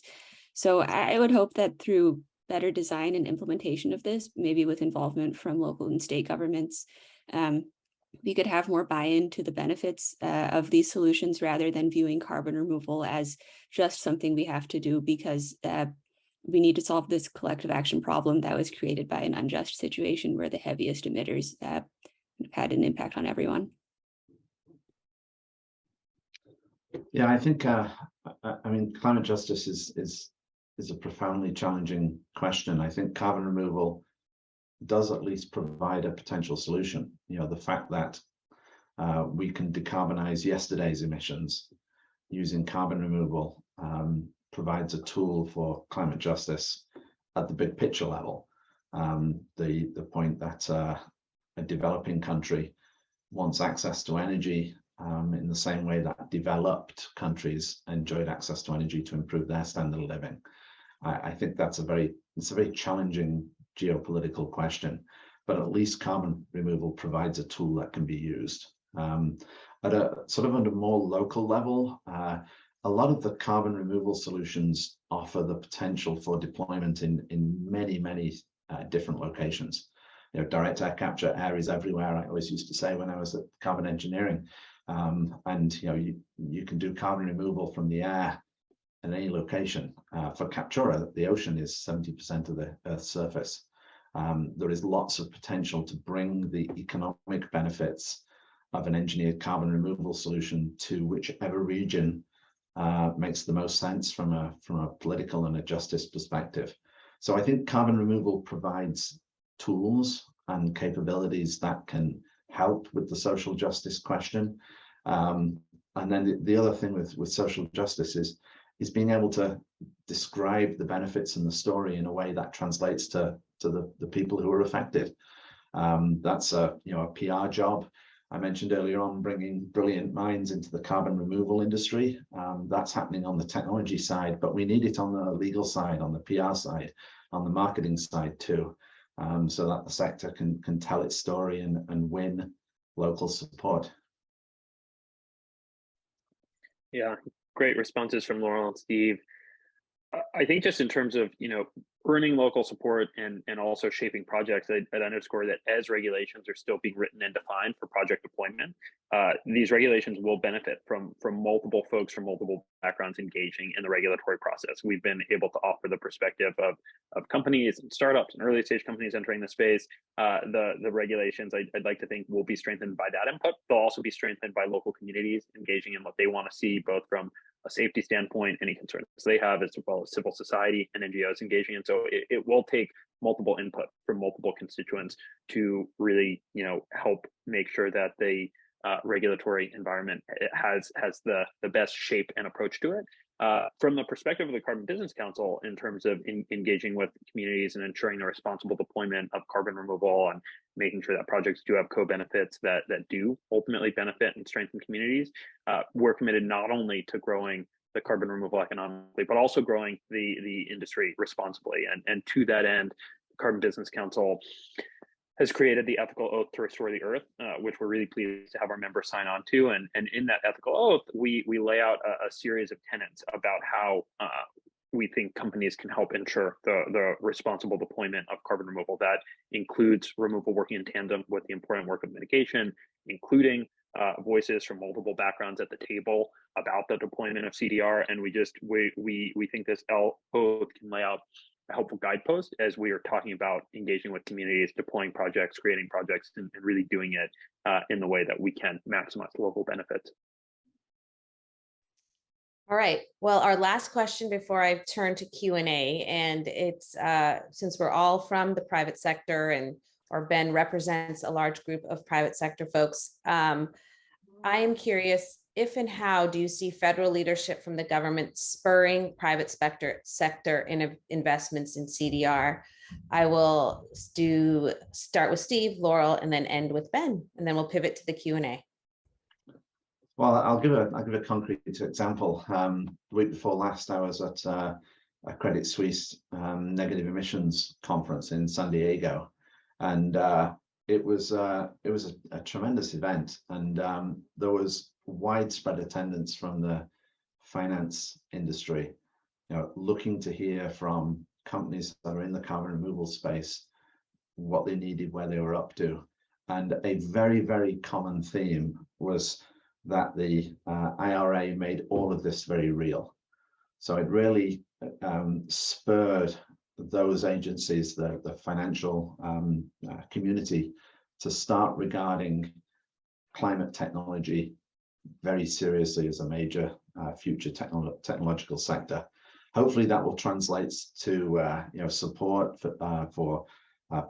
S4: So I would hope that through better design and implementation of this, maybe with involvement from local and state governments, we could have more buy-in to the benefits of these solutions, rather than viewing carbon removal as just something we have to do because we need to solve this collective action problem that was created by an unjust situation where the heaviest emitters had an impact on everyone.
S5: Yeah, I think, climate justice is a profoundly challenging question. I think carbon removal does at least provide a potential solution. The fact that we can decarbonize yesterday's emissions using carbon removal provides a tool for climate justice at the big picture level. The point that a developing country wants access to energy in the same way that developed countries enjoyed access to energy to improve their standard of living. I think it's a very challenging geopolitical question, but at least carbon removal provides a tool that can be used. At a sort of on a more local level, a lot of the carbon removal solutions offer the potential for deployment in many different locations. Direct air capture, air is everywhere. I always used to say when I was at carbon engineering, and you can do carbon removal from the air in any location. For Captura, the ocean is 70% of the Earth's surface. There is lots of potential to bring the economic benefits of an engineered carbon removal solution to whichever region makes the most sense from a political and a justice perspective. So I think carbon removal provides tools and capabilities that can help with the social justice question. And then the other thing with social justice is being able to describe the benefits and the story in a way that translates to the people who are affected. That's a PR job. I mentioned earlier on bringing brilliant minds into the carbon removal industry. That's happening on the technology side, but we need it on the legal side, on the PR side, on the marketing side too, so that the sector can tell its story and win local support.
S3: Yeah, great responses from Laurel and Steve. I think just in terms of, earning local support and also shaping projects, I'd underscore that as regulations are still being written and defined for project deployment, these regulations will benefit from multiple folks from multiple backgrounds engaging in the regulatory process. We've been able to offer the perspective of companies and startups and early stage companies entering the space. The regulations, I'd like to think, will be strengthened by that input. They'll also be strengthened by local communities engaging in what they want to see, both from a safety standpoint, any concerns they have, as well as civil society and NGOs engaging. And so it will take multiple input from multiple constituents to really, help make sure that the regulatory environment has the best shape and approach to it. From the perspective of the Carbon Business Council, in terms of engaging with communities and ensuring the responsible deployment of carbon removal and making sure that projects do have co-benefits that do ultimately benefit and strengthen communities, we're committed not only to growing the carbon removal economically, but also growing the industry responsibly. And to that end, the Carbon Business Council has created the ethical oath to restore the earth, which we're really pleased to have our members sign on to. And in that ethical oath, we lay out a series of tenets about how we think companies can help ensure the responsible deployment of carbon removal. That includes removal working in tandem with the important work of mitigation, including voices from multiple backgrounds at the table about the deployment of CDR. And we think this oath can lay out a helpful guidepost as we are talking about engaging with communities, deploying projects, creating projects, and really doing it in the way that we can maximize local benefits.
S2: All right. Well, our last question before I turn to Q&A, and it's since we're all from the private sector or Ben represents a large group of private sector folks, I am curious, if and how do you see federal leadership from the government spurring private sector investments in CDR? I will start with Steve, Laurel, and then end with Ben, and then we'll pivot to the Q&A.
S5: Well, I'll give a concrete example. The week before last, I was at a Credit Suisse negative emissions conference in San Diego, and it was a tremendous event, and there was widespread attendance from the finance industry, looking to hear from companies that are in the carbon removal space what they needed, where they were up to. And a very, very common theme was that the IRA made all of this very real. So it really spurred those agencies, the financial community, to start regarding climate technology very seriously as a major future technological sector. Hopefully that will translate to support for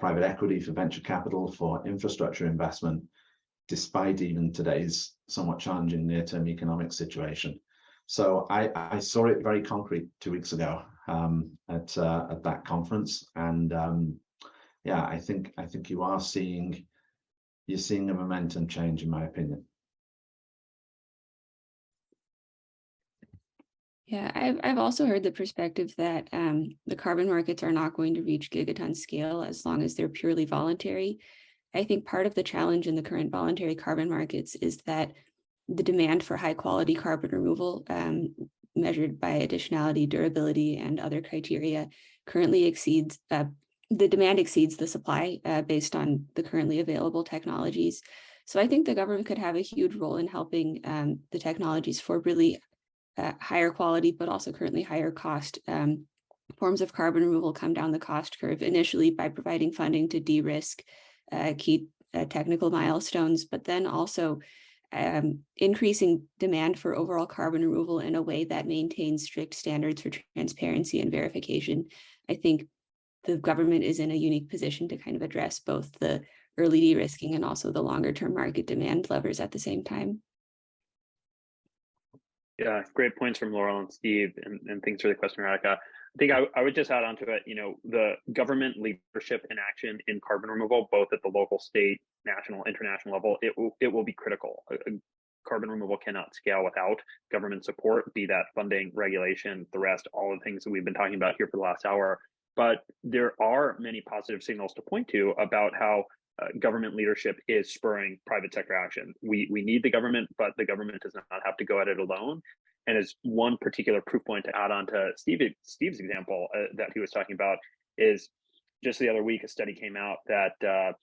S5: private equity, for venture capital, for infrastructure investment, despite even today's somewhat challenging near-term economic situation. So I saw it very concrete 2 weeks ago at that conference, and yeah, I think you're seeing a momentum change, in my opinion.
S4: Yeah, I've also heard the perspective that the carbon markets are not going to reach gigaton scale as long as they're purely voluntary. I think part of the challenge in the current voluntary carbon markets is that the demand for high quality carbon removal, measured by additionality, durability, and other criteria, currently exceeds the demand exceeds the supply based on the currently available technologies. So I think the government could have a huge role in helping the technologies for really higher quality, but also currently higher cost forms of carbon removal come down the cost curve, initially by providing funding to de-risk key technical milestones, but then also increasing demand for overall carbon removal in a way that maintains strict standards for transparency and verification. I think the government is in a unique position to kind of address both the early de-risking and also the longer term market demand levers at the same time.
S3: Yeah, great points from Laurel and Steve, and thanks for the question, Radhika. I think I would just add on to it, the government leadership and action in carbon removal, both at the local, state, national, international level, it will be critical. Carbon removal cannot scale without government support, be that funding, regulation, the rest, all the things that we've been talking about here for the last hour. But there are many positive signals to point to about how government leadership is spurring private sector action. We need the government, but the government does not have to go at it alone. And as one particular proof point to add on to Steve's example that he was talking about is just the other week, a study came out that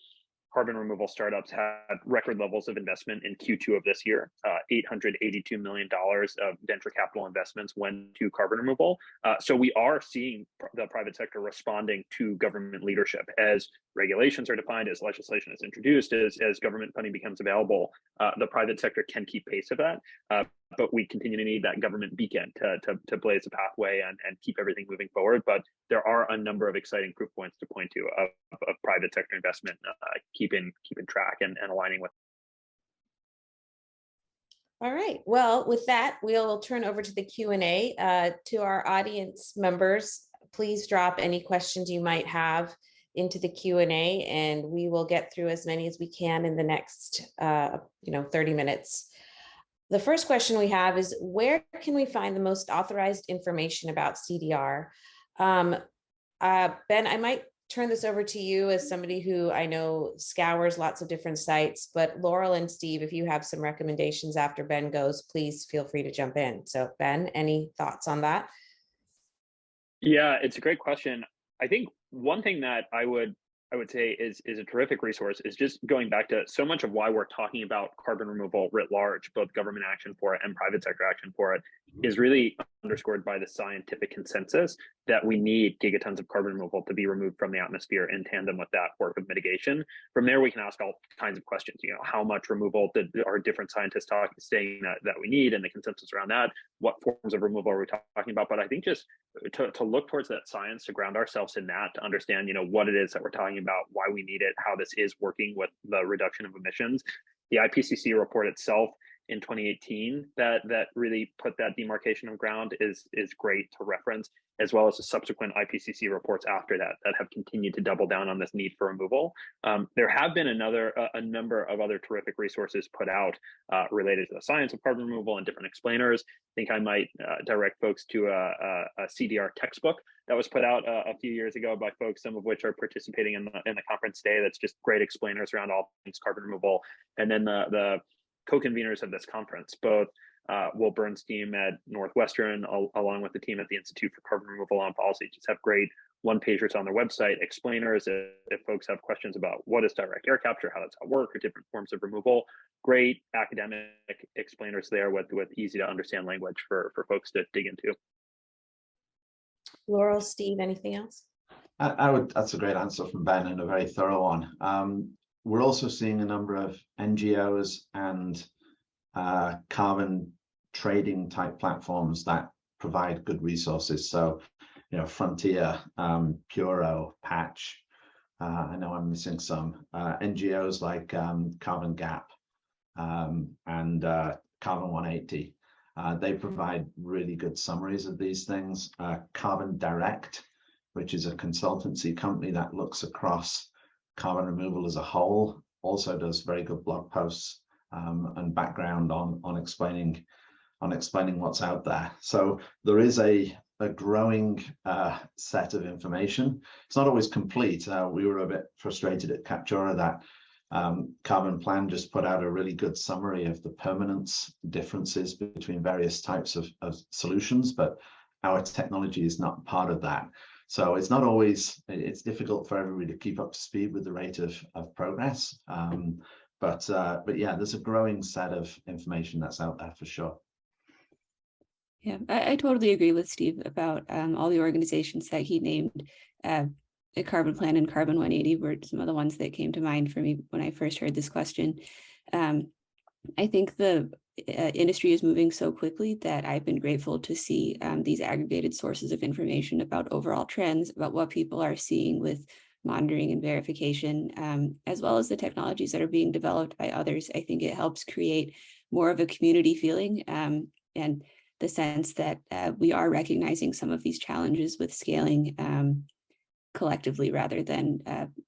S3: carbon removal startups had record levels of investment in Q2 of this year. $882 million of venture capital investments went to carbon removal. So we are seeing the private sector responding to government leadership as regulations are defined, as legislation is introduced, as government funding becomes available. The private sector can keep pace of that. But we continue to need that government beacon to blaze a pathway and keep everything moving forward. But there are a number of exciting proof points to point to of private sector investment keeping track and aligning with.
S2: All right. Well, with that, we'll turn over to the Q&A. To our audience members, please drop any questions you might have into the Q&A, and we will get through as many as we can in the next 30 minutes. The first question we have is, where can we find the most authorized information about CDR? Ben, I might turn this over to you as somebody who I know scours lots of different sites, but Laurel and Steve, if you have some recommendations after Ben goes, please feel free to jump in. So Ben, any thoughts on that?
S3: Yeah, it's a great question. I think one thing that I would say is a terrific resource is just going back to so much of why we're talking about carbon removal writ large, both government action for it and private sector action for it, is really underscored by the scientific consensus that we need gigatons of carbon removal to be removed from the atmosphere in tandem with that work of mitigation. From there, we can ask all kinds of questions. How much removal are different scientists saying that we need, and the consensus around that? What forms of removal are we talking about? But I think just to look towards that science, to ground ourselves in that, to understand what it is that we're talking about, why we need it, how this is working with the reduction of emissions. The IPCC report itself in 2018 that really put that demarcation of ground is great to reference, as well as the subsequent IPCC reports after that have continued to double down on this need for removal. There have been a number of other terrific resources put out related to the science of carbon removal and different explainers. I think I might direct folks to a CDR textbook that was put out a few years ago by folks, some of which are participating in the conference today. That's just great explainers around all things carbon removal. And then the co-conveners of this conference, both Will Bernstein at Northwestern, along with the team at the Institute for Carbon Removal and Policy, just have great one-pagers on their website, explainers if folks have questions about what is direct air capture, how does that work, or different forms of removal. Great academic explainers there with easy to understand language for folks to dig into.
S2: Laurel, Steve, anything else?
S5: That's a great answer from Ben, and a very thorough one. We're also seeing a number of NGOs and carbon trading type platforms that provide good resources. So, Frontier, Puro, Patch. I know I'm missing some NGOs like Carbon Gap and Carbon 180. They provide really good summaries of these things. Carbon Direct, which is a consultancy company that looks across carbon removal as a whole, also does very good blog posts and background on explaining what's out there. So there is a growing set of information. It's not always complete. We were a bit frustrated at Captura that Carbon Plan just put out a really good summary of the permanence differences between various types of solutions, but our technology is not part of that. So it's not always, it's difficult for everybody to keep up to speed with the rate of progress. But yeah, there's a growing set of information that's out there for sure.
S4: Yeah, I totally agree with Steve about all the organizations that he named. The Carbon Plan and Carbon 180 were some of the ones that came to mind for me when I first heard this question. I think the industry is moving so quickly that I've been grateful to see these aggregated sources of information about overall trends, about what people are seeing with monitoring and verification, as well as the technologies that are being developed by others. I think it helps create more of a community feeling. And the sense that we are recognizing some of these challenges with scaling collectively rather than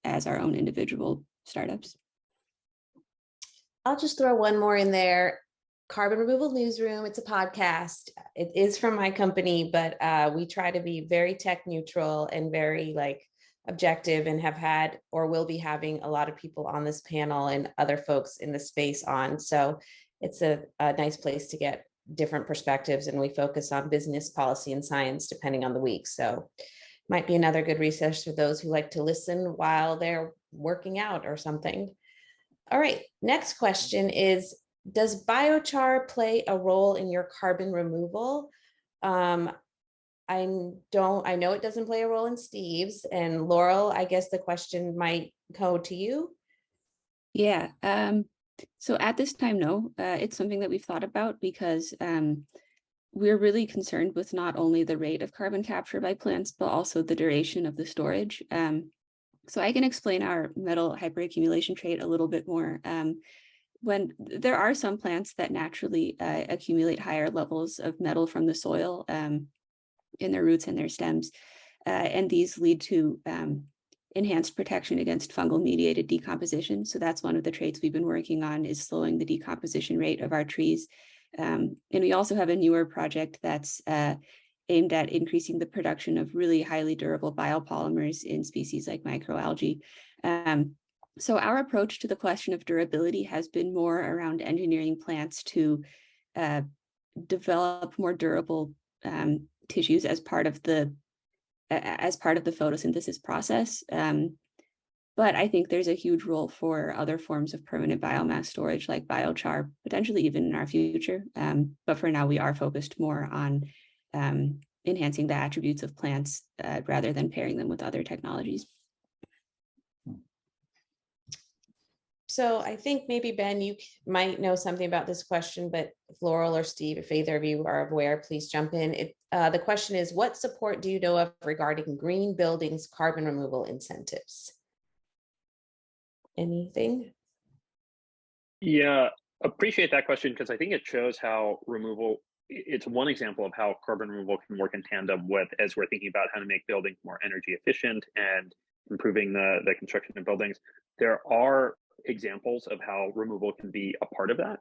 S4: as our own individual startups.
S2: I'll just throw one more in there. Carbon Removal Newsroom, it's a podcast. It is from my company, but we try to be very tech neutral and very objective, and have had or will be having a lot of people on this panel and other folks in the space on. So it's a nice place to get different perspectives, and we focus on business, policy, and science depending on the week. So might be another good resource for those who like to listen while they're working out or something. All right, next question is, does biochar play a role in your carbon removal? I know it doesn't play a role in Steve's. And Laurel, I guess the question might go to you.
S4: Yeah, so at this time, no, it's something that we've thought about because we're really concerned with not only the rate of carbon capture by plants, but also the duration of the storage. So I can explain our metal hyperaccumulation trait a little bit more. When there are some plants that naturally accumulate higher levels of metal from the soil in their roots and their stems, and these lead to enhanced protection against fungal mediated decomposition. So that's one of the traits we've been working on, is slowing the decomposition rate of our trees. And we also have a newer project that's aimed at increasing the production of really highly durable biopolymers in species like microalgae. So our approach to the question of durability has been more around engineering plants to develop more durable tissues as part of the photosynthesis process. But I think there's a huge role for other forms of permanent biomass storage like biochar, potentially even in our future. But for now, we are focused more on enhancing the attributes of plants rather than pairing them with other technologies.
S2: So I think maybe, Ben, you might know something about this question, but if Laurel or Steve, if either of you are aware, please jump in. The question is, what support do you know of regarding green buildings carbon removal incentives? Anything?
S3: Yeah, appreciate that question, because I think it shows how it's one example of how carbon removal can work in tandem with, as we're thinking about how to make buildings more energy efficient and improving the construction of buildings. There are examples of how removal can be a part of that.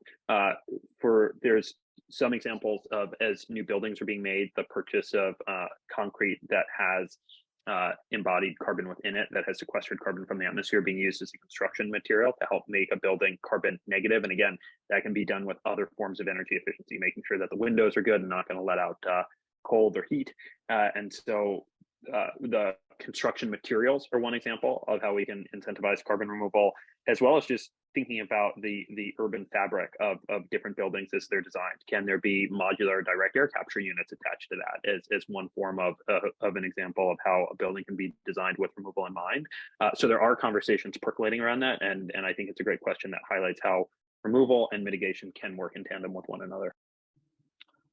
S3: There's some examples of, as new buildings are being made, the purchase of concrete that has embodied carbon within it, that has sequestered carbon from the atmosphere, being used as a construction material to help make a building carbon negative. And again, that can be done with other forms of energy efficiency, making sure that the windows are good and not going to let out cold or heat. And so the construction materials are one example of how we can incentivize carbon removal, as well as just thinking about the urban fabric of different buildings as they're designed. Can there be modular direct air capture units attached to that as one form of an example of how a building can be designed with removal in mind? So there are conversations percolating around that, and I think it's a great question that highlights how removal and mitigation can work in tandem with one another.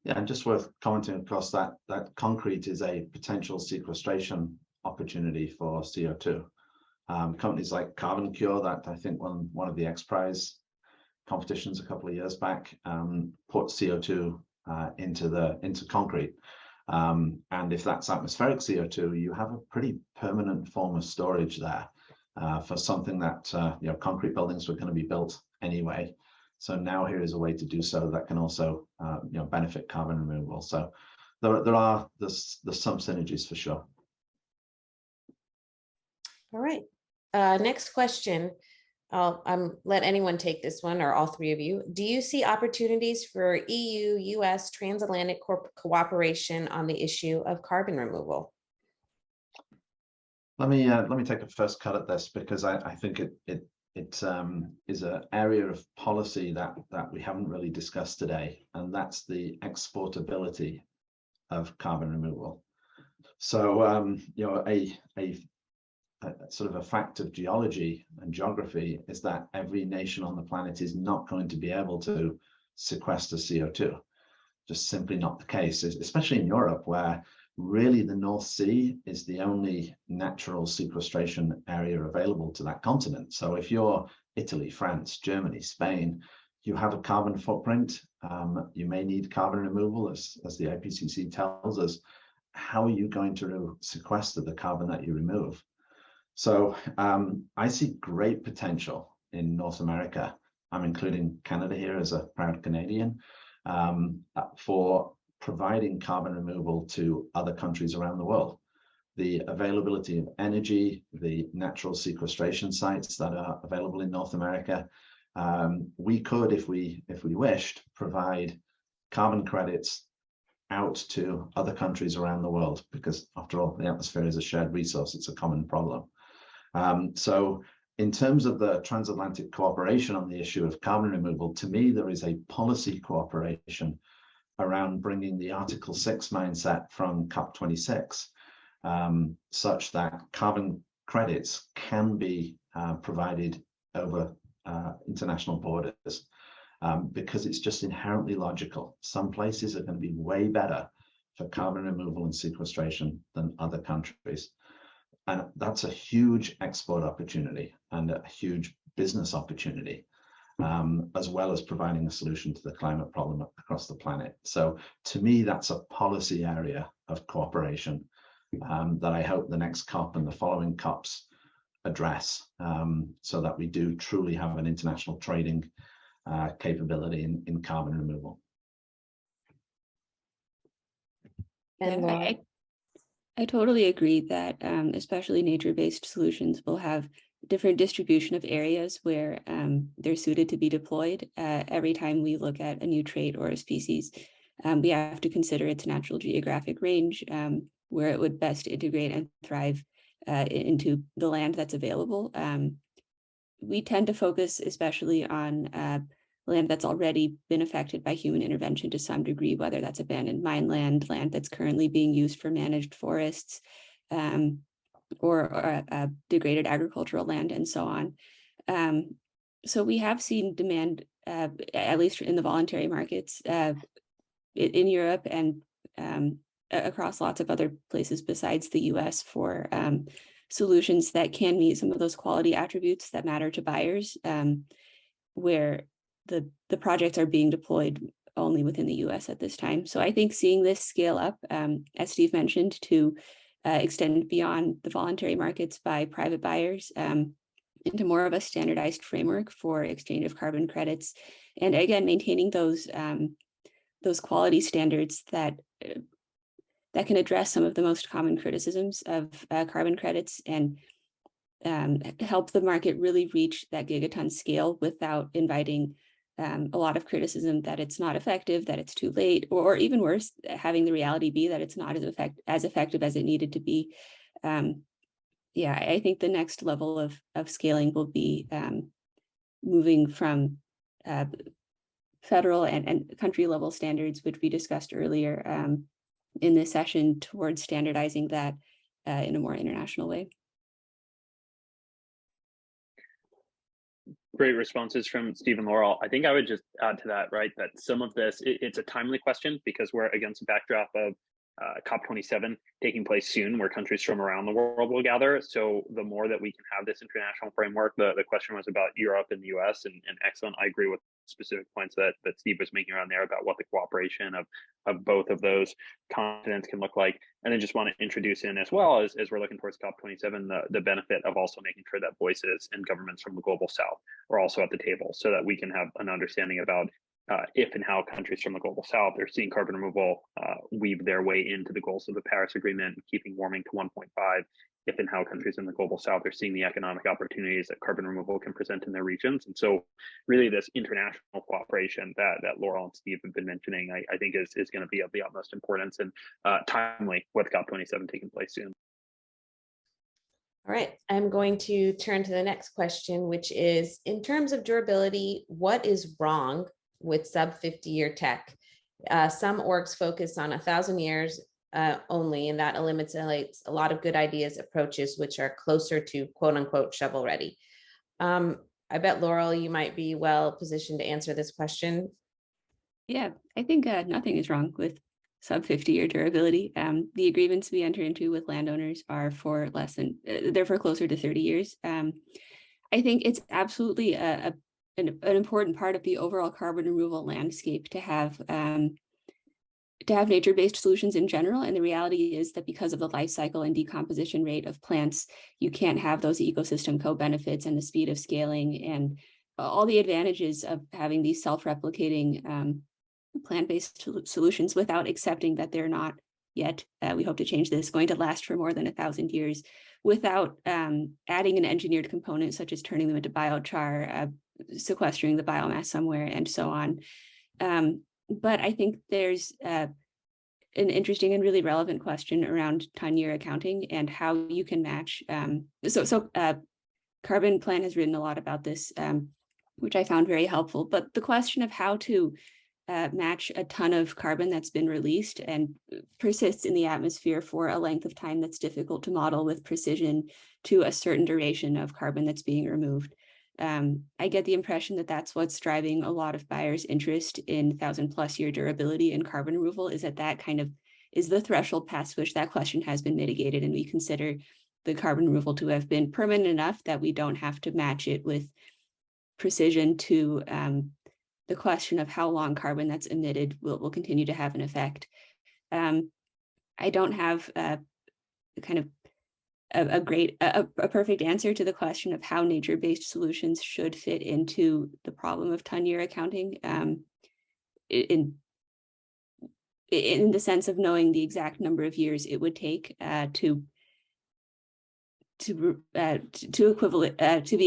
S5: Yeah, and just worth commenting, of course, that concrete is a potential sequestration opportunity for CO2. Companies like Carbon Cure, that I think won one of the X Prize competitions a couple of years back, put CO2 into concrete. And if that's atmospheric CO2, you have a pretty permanent form of storage there for something that concrete buildings were going to be built anyway. So now here is a way to do so that can also benefit carbon removal. So there's some synergies for sure.
S2: All right. Next question. I'll let anyone take this one, or all three of you. Do you see opportunities for EU-US transatlantic cooperation on the issue of carbon removal?
S5: Let me take a first cut at this, because I think it is an area of policy that we haven't really discussed today, and that's the exportability of carbon removal. So a sort of a fact of geology and geography is that every nation on the planet is not going to be able to sequester CO2. Just simply not the case, especially in Europe, where really the North Sea is the only natural sequestration area available to that continent. So if you're Italy, France, Germany, Spain, you have a carbon footprint. You may need carbon removal, as the IPCC tells us. How are you going to sequester the carbon that you remove? So I see great potential in North America. I'm including Canada here as a proud Canadian, for providing carbon removal to other countries around the world. The availability of energy, the natural sequestration sites that are available in North America, we could, if we wished, provide carbon credits out to other countries around the world, because after all, the atmosphere is a shared resource. It's a common problem. So in terms of the transatlantic cooperation on the issue of carbon removal, to me, there is a policy cooperation around bringing the Article 6 mindset from COP26, such that carbon credits can be provided over international borders, because it's just inherently logical. Some places are going to be way better for carbon removal and sequestration than other countries. And that's a huge export opportunity and a huge business opportunity, as well as providing a solution to the climate problem across the planet. So to me, that's a policy area of cooperation that I hope the next COP and the following COPs address, so that we do truly have an international trading capability in carbon removal.
S2: And
S4: I totally agree that especially nature-based solutions will have different distribution of areas where they're suited to be deployed. Every time we look at a new trait or a species, we have to consider its natural geographic range, where it would best integrate and thrive into the land that's available. We tend to focus especially on land that's already been affected by human intervention to some degree, whether that's abandoned mine land that's currently being used for managed forests, or degraded agricultural land, and so on. So we have seen demand, at least in the voluntary markets, in Europe and across lots of other places besides the US, for solutions that can meet some of those quality attributes that matter to buyers, where the projects are being deployed only within the US at this time. So I think seeing this scale up, as Steve mentioned, to extend beyond the voluntary markets by private buyers into more of a standardized framework for exchange of carbon credits, and again, maintaining those quality standards that can address some of the most common criticisms of carbon credits, and help the market really reach that gigaton scale without inviting a lot of criticism that it's not effective, that it's too late, or even worse, having the reality be that it's not as effective as it needed to be. Yeah, I think the next level of scaling will be moving from federal and country level standards, which we discussed earlier in this session, towards standardizing that in a more international way.
S3: Great responses from Steve and Laurel. I think I would just add to that, right, that some of this, it's a timely question because we're against a backdrop of COP27 taking place soon, where countries from around the world will gather. So the more that we can have this international framework, the question was about Europe and the US, and excellent. I agree with specific points that Steve was making around there about what the cooperation of both of those continents can look like. And then just want to introduce in as well, as we're looking towards COP27, the benefit of also making sure that voices and governments from the global South are also at the table, so that we can have an understanding about if and how countries from the global South are seeing carbon removal weave their way into the goals of the Paris Agreement, keeping warming to 1.5, if and how countries in the global South are seeing the economic opportunities that carbon removal can present in their regions. And so really this international cooperation that Laurel and Steve have been mentioning, I think is going to be of the utmost importance, and timely with COP27 taking place soon.
S2: All right, I'm going to turn to the next question, which is, in terms of durability, what is wrong with sub 50-year tech? Some orgs focus on 1,000 years only, and that eliminates a lot of good ideas, approaches, which are closer to quote unquote shovel ready. I bet, Laurel, you might be well positioned to answer this question.
S4: Yeah, I think nothing is wrong with sub 50-year durability. The agreements we enter into with landowners are for they're for closer to 30 years. I think it's absolutely a an important part of the overall carbon removal landscape to have nature-based solutions in general. And the reality is that because of the life cycle and decomposition rate of plants, you can't have those ecosystem co-benefits and the speed of scaling and all the advantages of having these self-replicating plant-based solutions without accepting that they're not yet, we hope to change this, going to last for more than 1,000 years, without adding an engineered component such as turning them into biochar, sequestering the biomass somewhere, and so on. But I think there's an interesting and really relevant question around ton-year accounting and how you can match. Carbon Plan has written a lot about this, which I found very helpful. But the question of how to match a ton of carbon that's been released and persists in the atmosphere for a length of time that's difficult to model with precision to a certain duration of carbon that's being removed. I get the impression that that's what's driving a lot of buyers' interest in 1,000+ year durability and carbon removal, is that kind of is the threshold past which that question has been mitigated, and we consider the carbon removal to have been permanent enough that we don't have to match it with precision to the question of how long carbon that's emitted will continue to have an effect. I don't have a perfect answer to the question of how nature-based solutions should fit into the problem of ton-year accounting, in the sense of knowing the exact number of years it would take to be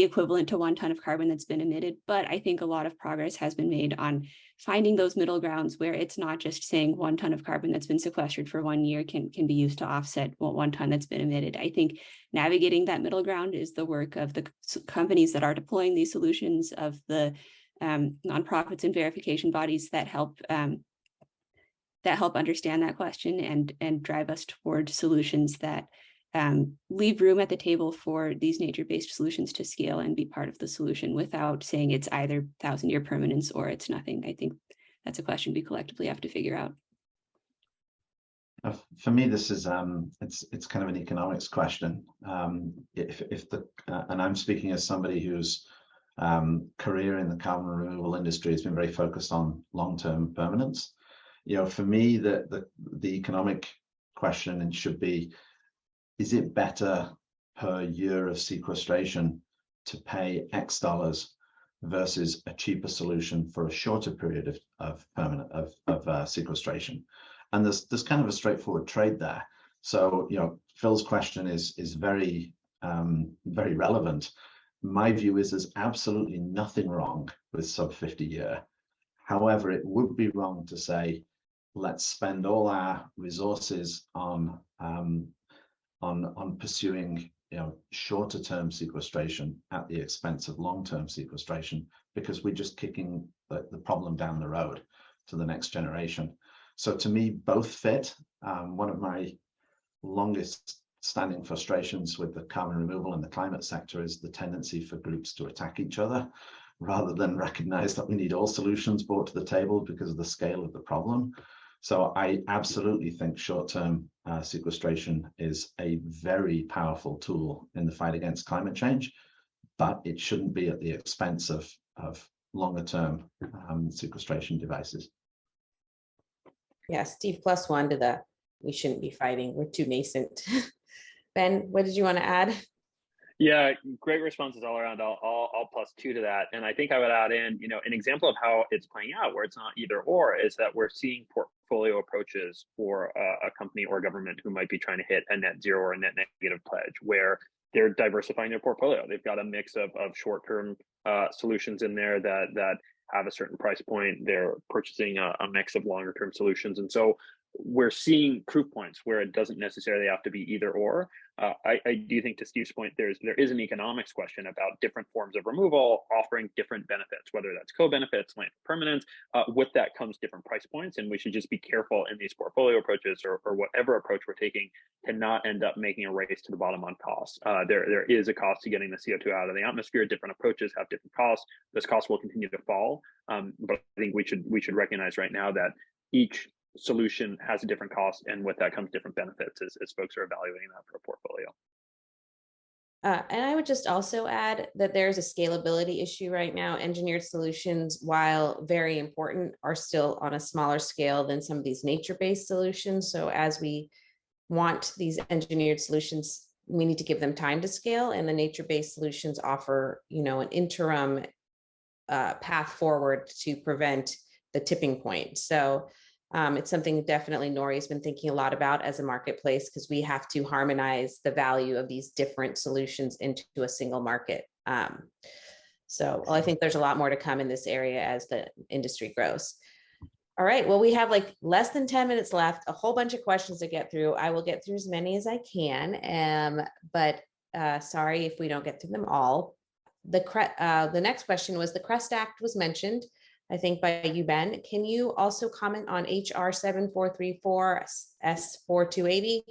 S4: equivalent to 1 ton of carbon that's been emitted. But I think a lot of progress has been made on finding those middle grounds where it's not just saying 1 ton of carbon that's been sequestered for 1 year can be used to offset 1 ton that's been emitted. I think navigating that middle ground is the work of the companies that are deploying these solutions, of the nonprofits and verification bodies that help understand that question and drive us toward solutions that leave room at the table for these nature-based solutions to scale and be part of the solution without saying it's either 1,000-year permanence or it's nothing. I think that's a question we collectively have to figure out.
S5: For me, this is it's kind of an economics question. And I'm speaking as somebody whose career in the carbon removal industry has been very focused on long-term permanence. For me, the economic question should be, is it better per year of sequestration to pay X dollars versus a cheaper solution for a shorter period of sequestration? And there's kind of a straightforward trade there. So Phil's question is very very relevant. My view is there's absolutely nothing wrong with sub 50 year. However, it would be wrong to say, let's spend all our resources on pursuing shorter term sequestration at the expense of long-term sequestration, because we're just kicking the problem down the road to the next generation. So to me, both fit. One of my longest standing frustrations with the carbon removal and the climate sector is the tendency for groups to attack each other rather than recognize that we need all solutions brought to the table because of the scale of the problem. So I absolutely think short-term sequestration is a very powerful tool in the fight against climate change, but it shouldn't be at the expense of longer-term sequestration devices.
S2: Yeah, Steve +1 to the we shouldn't be fighting, we're too nascent. Ben, what did you want to add?
S3: Yeah, great responses all around. I'll +2 to that. And I think I would add in, an example of how it's playing out where it's not either or is that we're seeing portfolio approaches for a company or government who might be trying to hit a net zero or a net negative pledge, where they're diversifying their portfolio. They've got a mix of short-term solutions in there that have a certain price point. They're purchasing a mix of longer-term solutions. And so we're seeing proof points where it doesn't necessarily have to be either or. I do think, to Steve's point, there is an economics question about different forms of removal offering different benefits, whether that's co-benefits, land permanence. With that comes different price points, and we should just be careful in these portfolio approaches or whatever approach we're taking to not end up making a race to the bottom on costs. There is a cost to getting the CO2 out of the atmosphere. Different approaches have different costs. Those costs will continue to fall, but I think we should recognize right now that each solution has a different cost, and with that comes different benefits as folks are evaluating that for a portfolio.
S2: And I would just also add that there's a scalability issue right now. Engineered solutions, while very important, are still on a smaller scale than some of these nature-based solutions. So as we want these engineered solutions, we need to give them time to scale, and the nature-based solutions offer, an interim path forward to prevent the tipping point. So it's something definitely Nori has been thinking a lot about as a marketplace, because we have to harmonize the value of these different solutions into a single market. So I think there's a lot more to come in this area as the industry grows. All right, well, we have like less than 10 minutes left, a whole bunch of questions to get through. I will get through as many as I can, but sorry if we don't get through them all. The next question was, the CREST Act was mentioned, I think, by you, Ben. Can you also comment on HR 7434 S4280,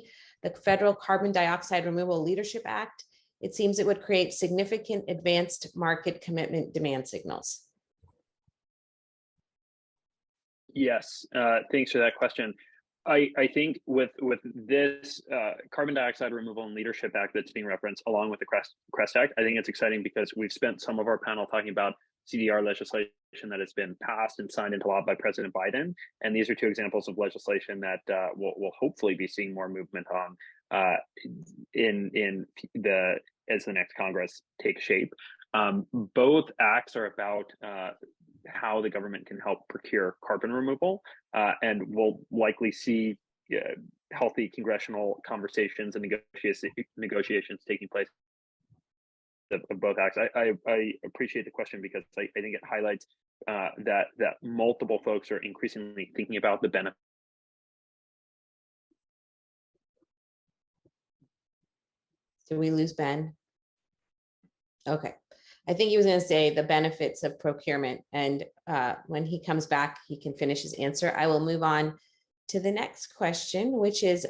S2: the Federal Carbon Dioxide Removal Leadership Act? It seems it would create significant advanced market commitment demand signals.
S3: Yes, thanks for that question. I think with this Carbon Dioxide Removal and Leadership Act that's being referenced, along with the CREST Act, I think it's exciting because we've spent some of our panel talking about CDR legislation that has been passed and signed into law by President Biden, and these are two examples of legislation that we'll hopefully be seeing more movement on as the next Congress takes shape. Both acts are about how the government can help procure carbon removal, and we'll likely see healthy congressional conversations and negotiations taking place of both acts. I appreciate the question because I think it highlights that multiple folks are increasingly thinking about the benefit.
S2: Did we lose Ben? Okay. I think he was going to say the benefits of procurement, and when he comes back, he can finish his answer. I will move on to the next question, which is,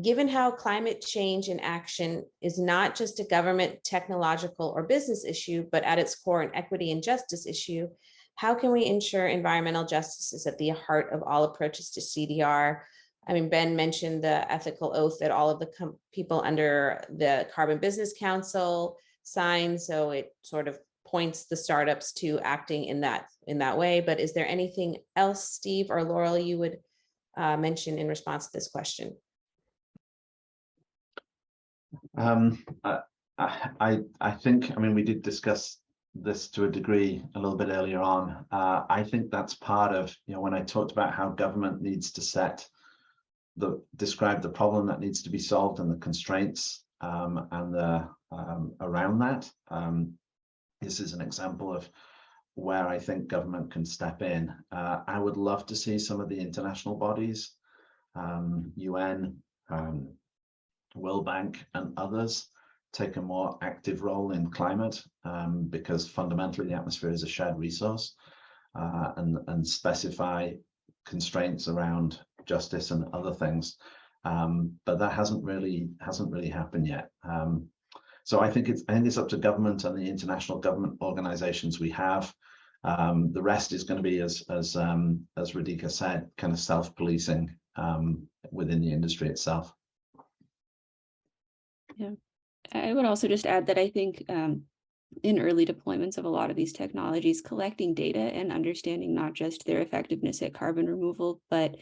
S2: given how climate change in action is not just a government, technological, or business issue, but at its core an equity and justice issue, how can we ensure environmental justice is at the heart of all approaches to CDR? I mean, Ben mentioned the ethical oath that all of the people under the Carbon Business Council sign, so it sort of points the startups to acting in that way. But is there anything else, Steve or Laurel, you would mention in response to this question?
S5: I think, I mean, we did discuss this to a degree a little bit earlier on. I think that's part of, when I talked about how government needs to describe the problem that needs to be solved and the constraints and the around that. This is an example of where I think government can step in. I would love to see some of the international bodies, UN, World Bank, and others take a more active role in climate, because fundamentally the atmosphere is a shared resource, and specify constraints around justice and other things. But that hasn't really happened yet. So I think it's up to government and the international government organizations we have. The rest is going to be, as Radhika said, kind of self-policing within the industry itself.
S4: Yeah, I would also just add that I think in early deployments of a lot of these technologies, collecting data and understanding not just their effectiveness at carbon removal, but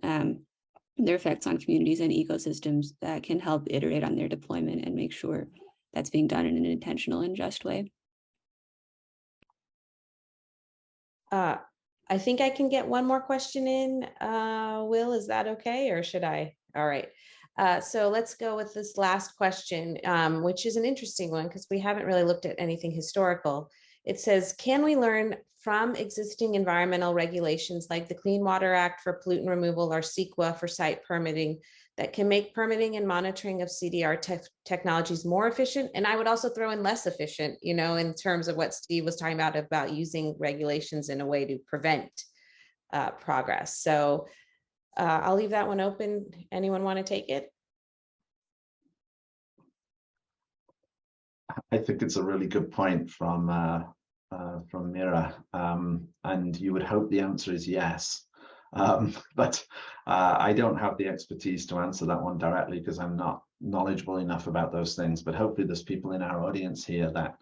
S4: their effects on communities and ecosystems that can help iterate on their deployment and make sure that's being done in an intentional and just way.
S2: I think I can get one more question in. Will, is that okay, or should I? All right. So let's go with this last question, which is an interesting one because we haven't really looked at anything historical. It says, can we learn from existing environmental regulations like the Clean Water Act for pollutant removal or CEQA for site permitting that can make permitting and monitoring of CDR technologies more efficient? And I would also throw in less efficient, in terms of what Steve was talking about using regulations in a way to prevent progress. So I'll leave that one open. Anyone want to take it?
S5: I think it's a really good point from Mira, and you would hope the answer is yes, but I don't have the expertise to answer that one directly because I'm not knowledgeable enough about those things, but hopefully there's people in our audience here that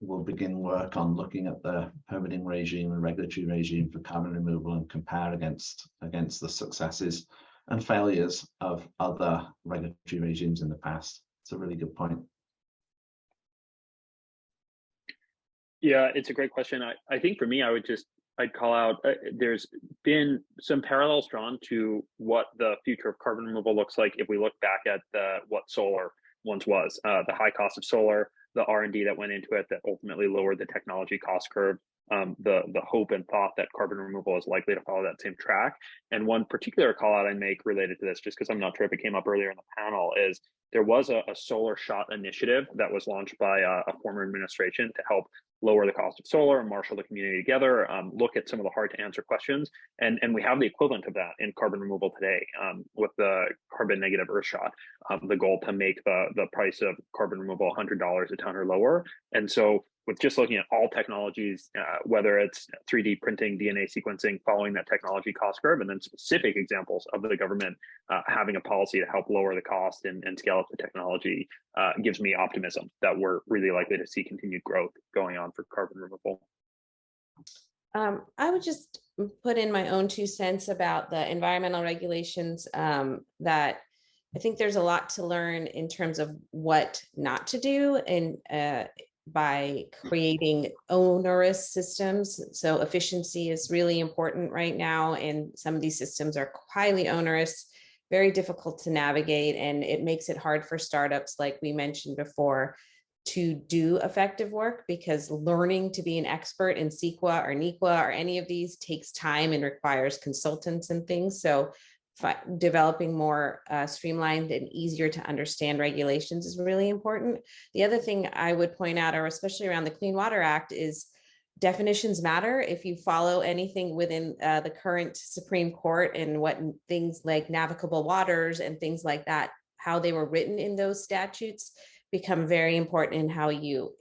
S5: will begin work on looking at the permitting regime and regulatory regime for carbon removal and compare against the successes and failures of other regulatory regimes in the past. It's a really good point.
S3: Yeah, it's a great question. I think for me, I'd call out, there's been some parallels drawn to what the future of carbon removal looks like if we look back at what solar once was, the high cost of solar, the R&D that went into it that ultimately lowered the technology cost curve, the hope and thought that carbon removal is likely to follow that same track. And one particular call out I make related to this, just because I'm not sure if it came up earlier in the panel, is there was a solar shot initiative that was launched by a former administration to help lower the cost of solar and marshal the community together, look at some of the hard to answer questions. And we have the equivalent of that in carbon removal today with the carbon negative earth shot, the goal to make the price of carbon removal $100 a ton or lower. And so with just looking at all technologies, whether it's 3D printing, DNA sequencing, following that technology cost curve, and then specific examples of the government having a policy to help lower the cost and scale up the technology, gives me optimism that we're really likely to see continued growth going on for carbon removal.
S2: I would just put in my own 2 cents about the environmental regulations, that I think there's a lot to learn in terms of what not to do and by creating onerous systems. So efficiency is really important right now, and some of these systems are highly onerous, very difficult to navigate, and it makes it hard for startups, like we mentioned before, to do effective work, because learning to be an expert in CEQA or NEQA or any of these takes time and requires consultants and things. So developing more streamlined and easier to understand regulations is really important. The other thing I would point out, or especially around the Clean Water Act, is definitions matter. If you follow anything within the current Supreme Court and what things like navigable waters and things like that, how they were written in those statutes become very important in how you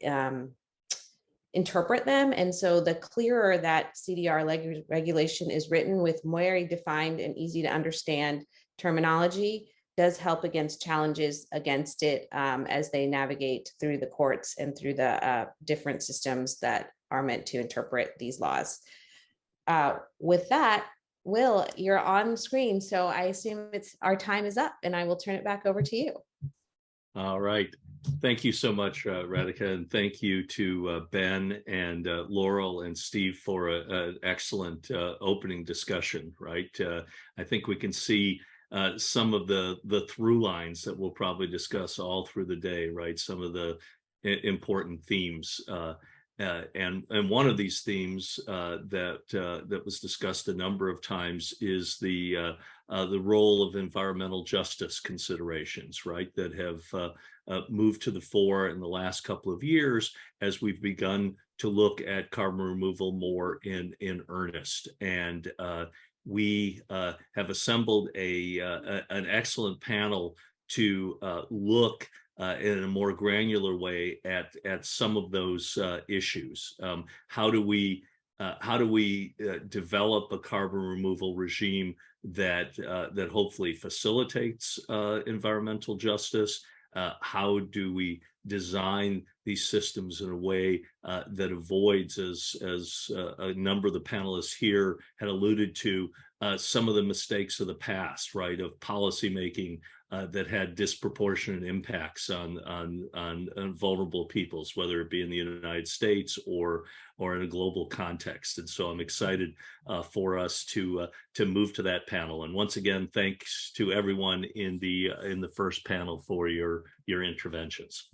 S2: interpret them. And so the clearer that CDR regulation is written with very defined and easy to understand terminology does help against challenges against it as they navigate through the courts and through the different systems that are meant to interpret these laws. With that, Will, you're on screen, so I assume our time is up, and I will turn it back over to you.
S1: All right. Thank you so much, Radhika, and thank you to Ben and Laurel and Steve for an excellent opening discussion, right? I think we can see some of the through lines that we'll probably discuss all through the day, right? Some of the important themes. And one of these themes that was discussed a number of times is the role of environmental justice considerations, right, that have moved to the fore in the last couple of years as we've begun to look at carbon removal more in earnest. And we have assembled an excellent panel to look in a more granular way at some of those issues. How do we develop a carbon removal regime that hopefully facilitates environmental justice? How do we design these systems in a way that avoids, as a number of the panelists here had alluded to, some of the mistakes of the past, right, of policymaking that had disproportionate impacts on vulnerable peoples, whether it be in the United States or in a global context. And so I'm excited for us to move to that panel. And once again, thanks to everyone in the first panel for your interventions.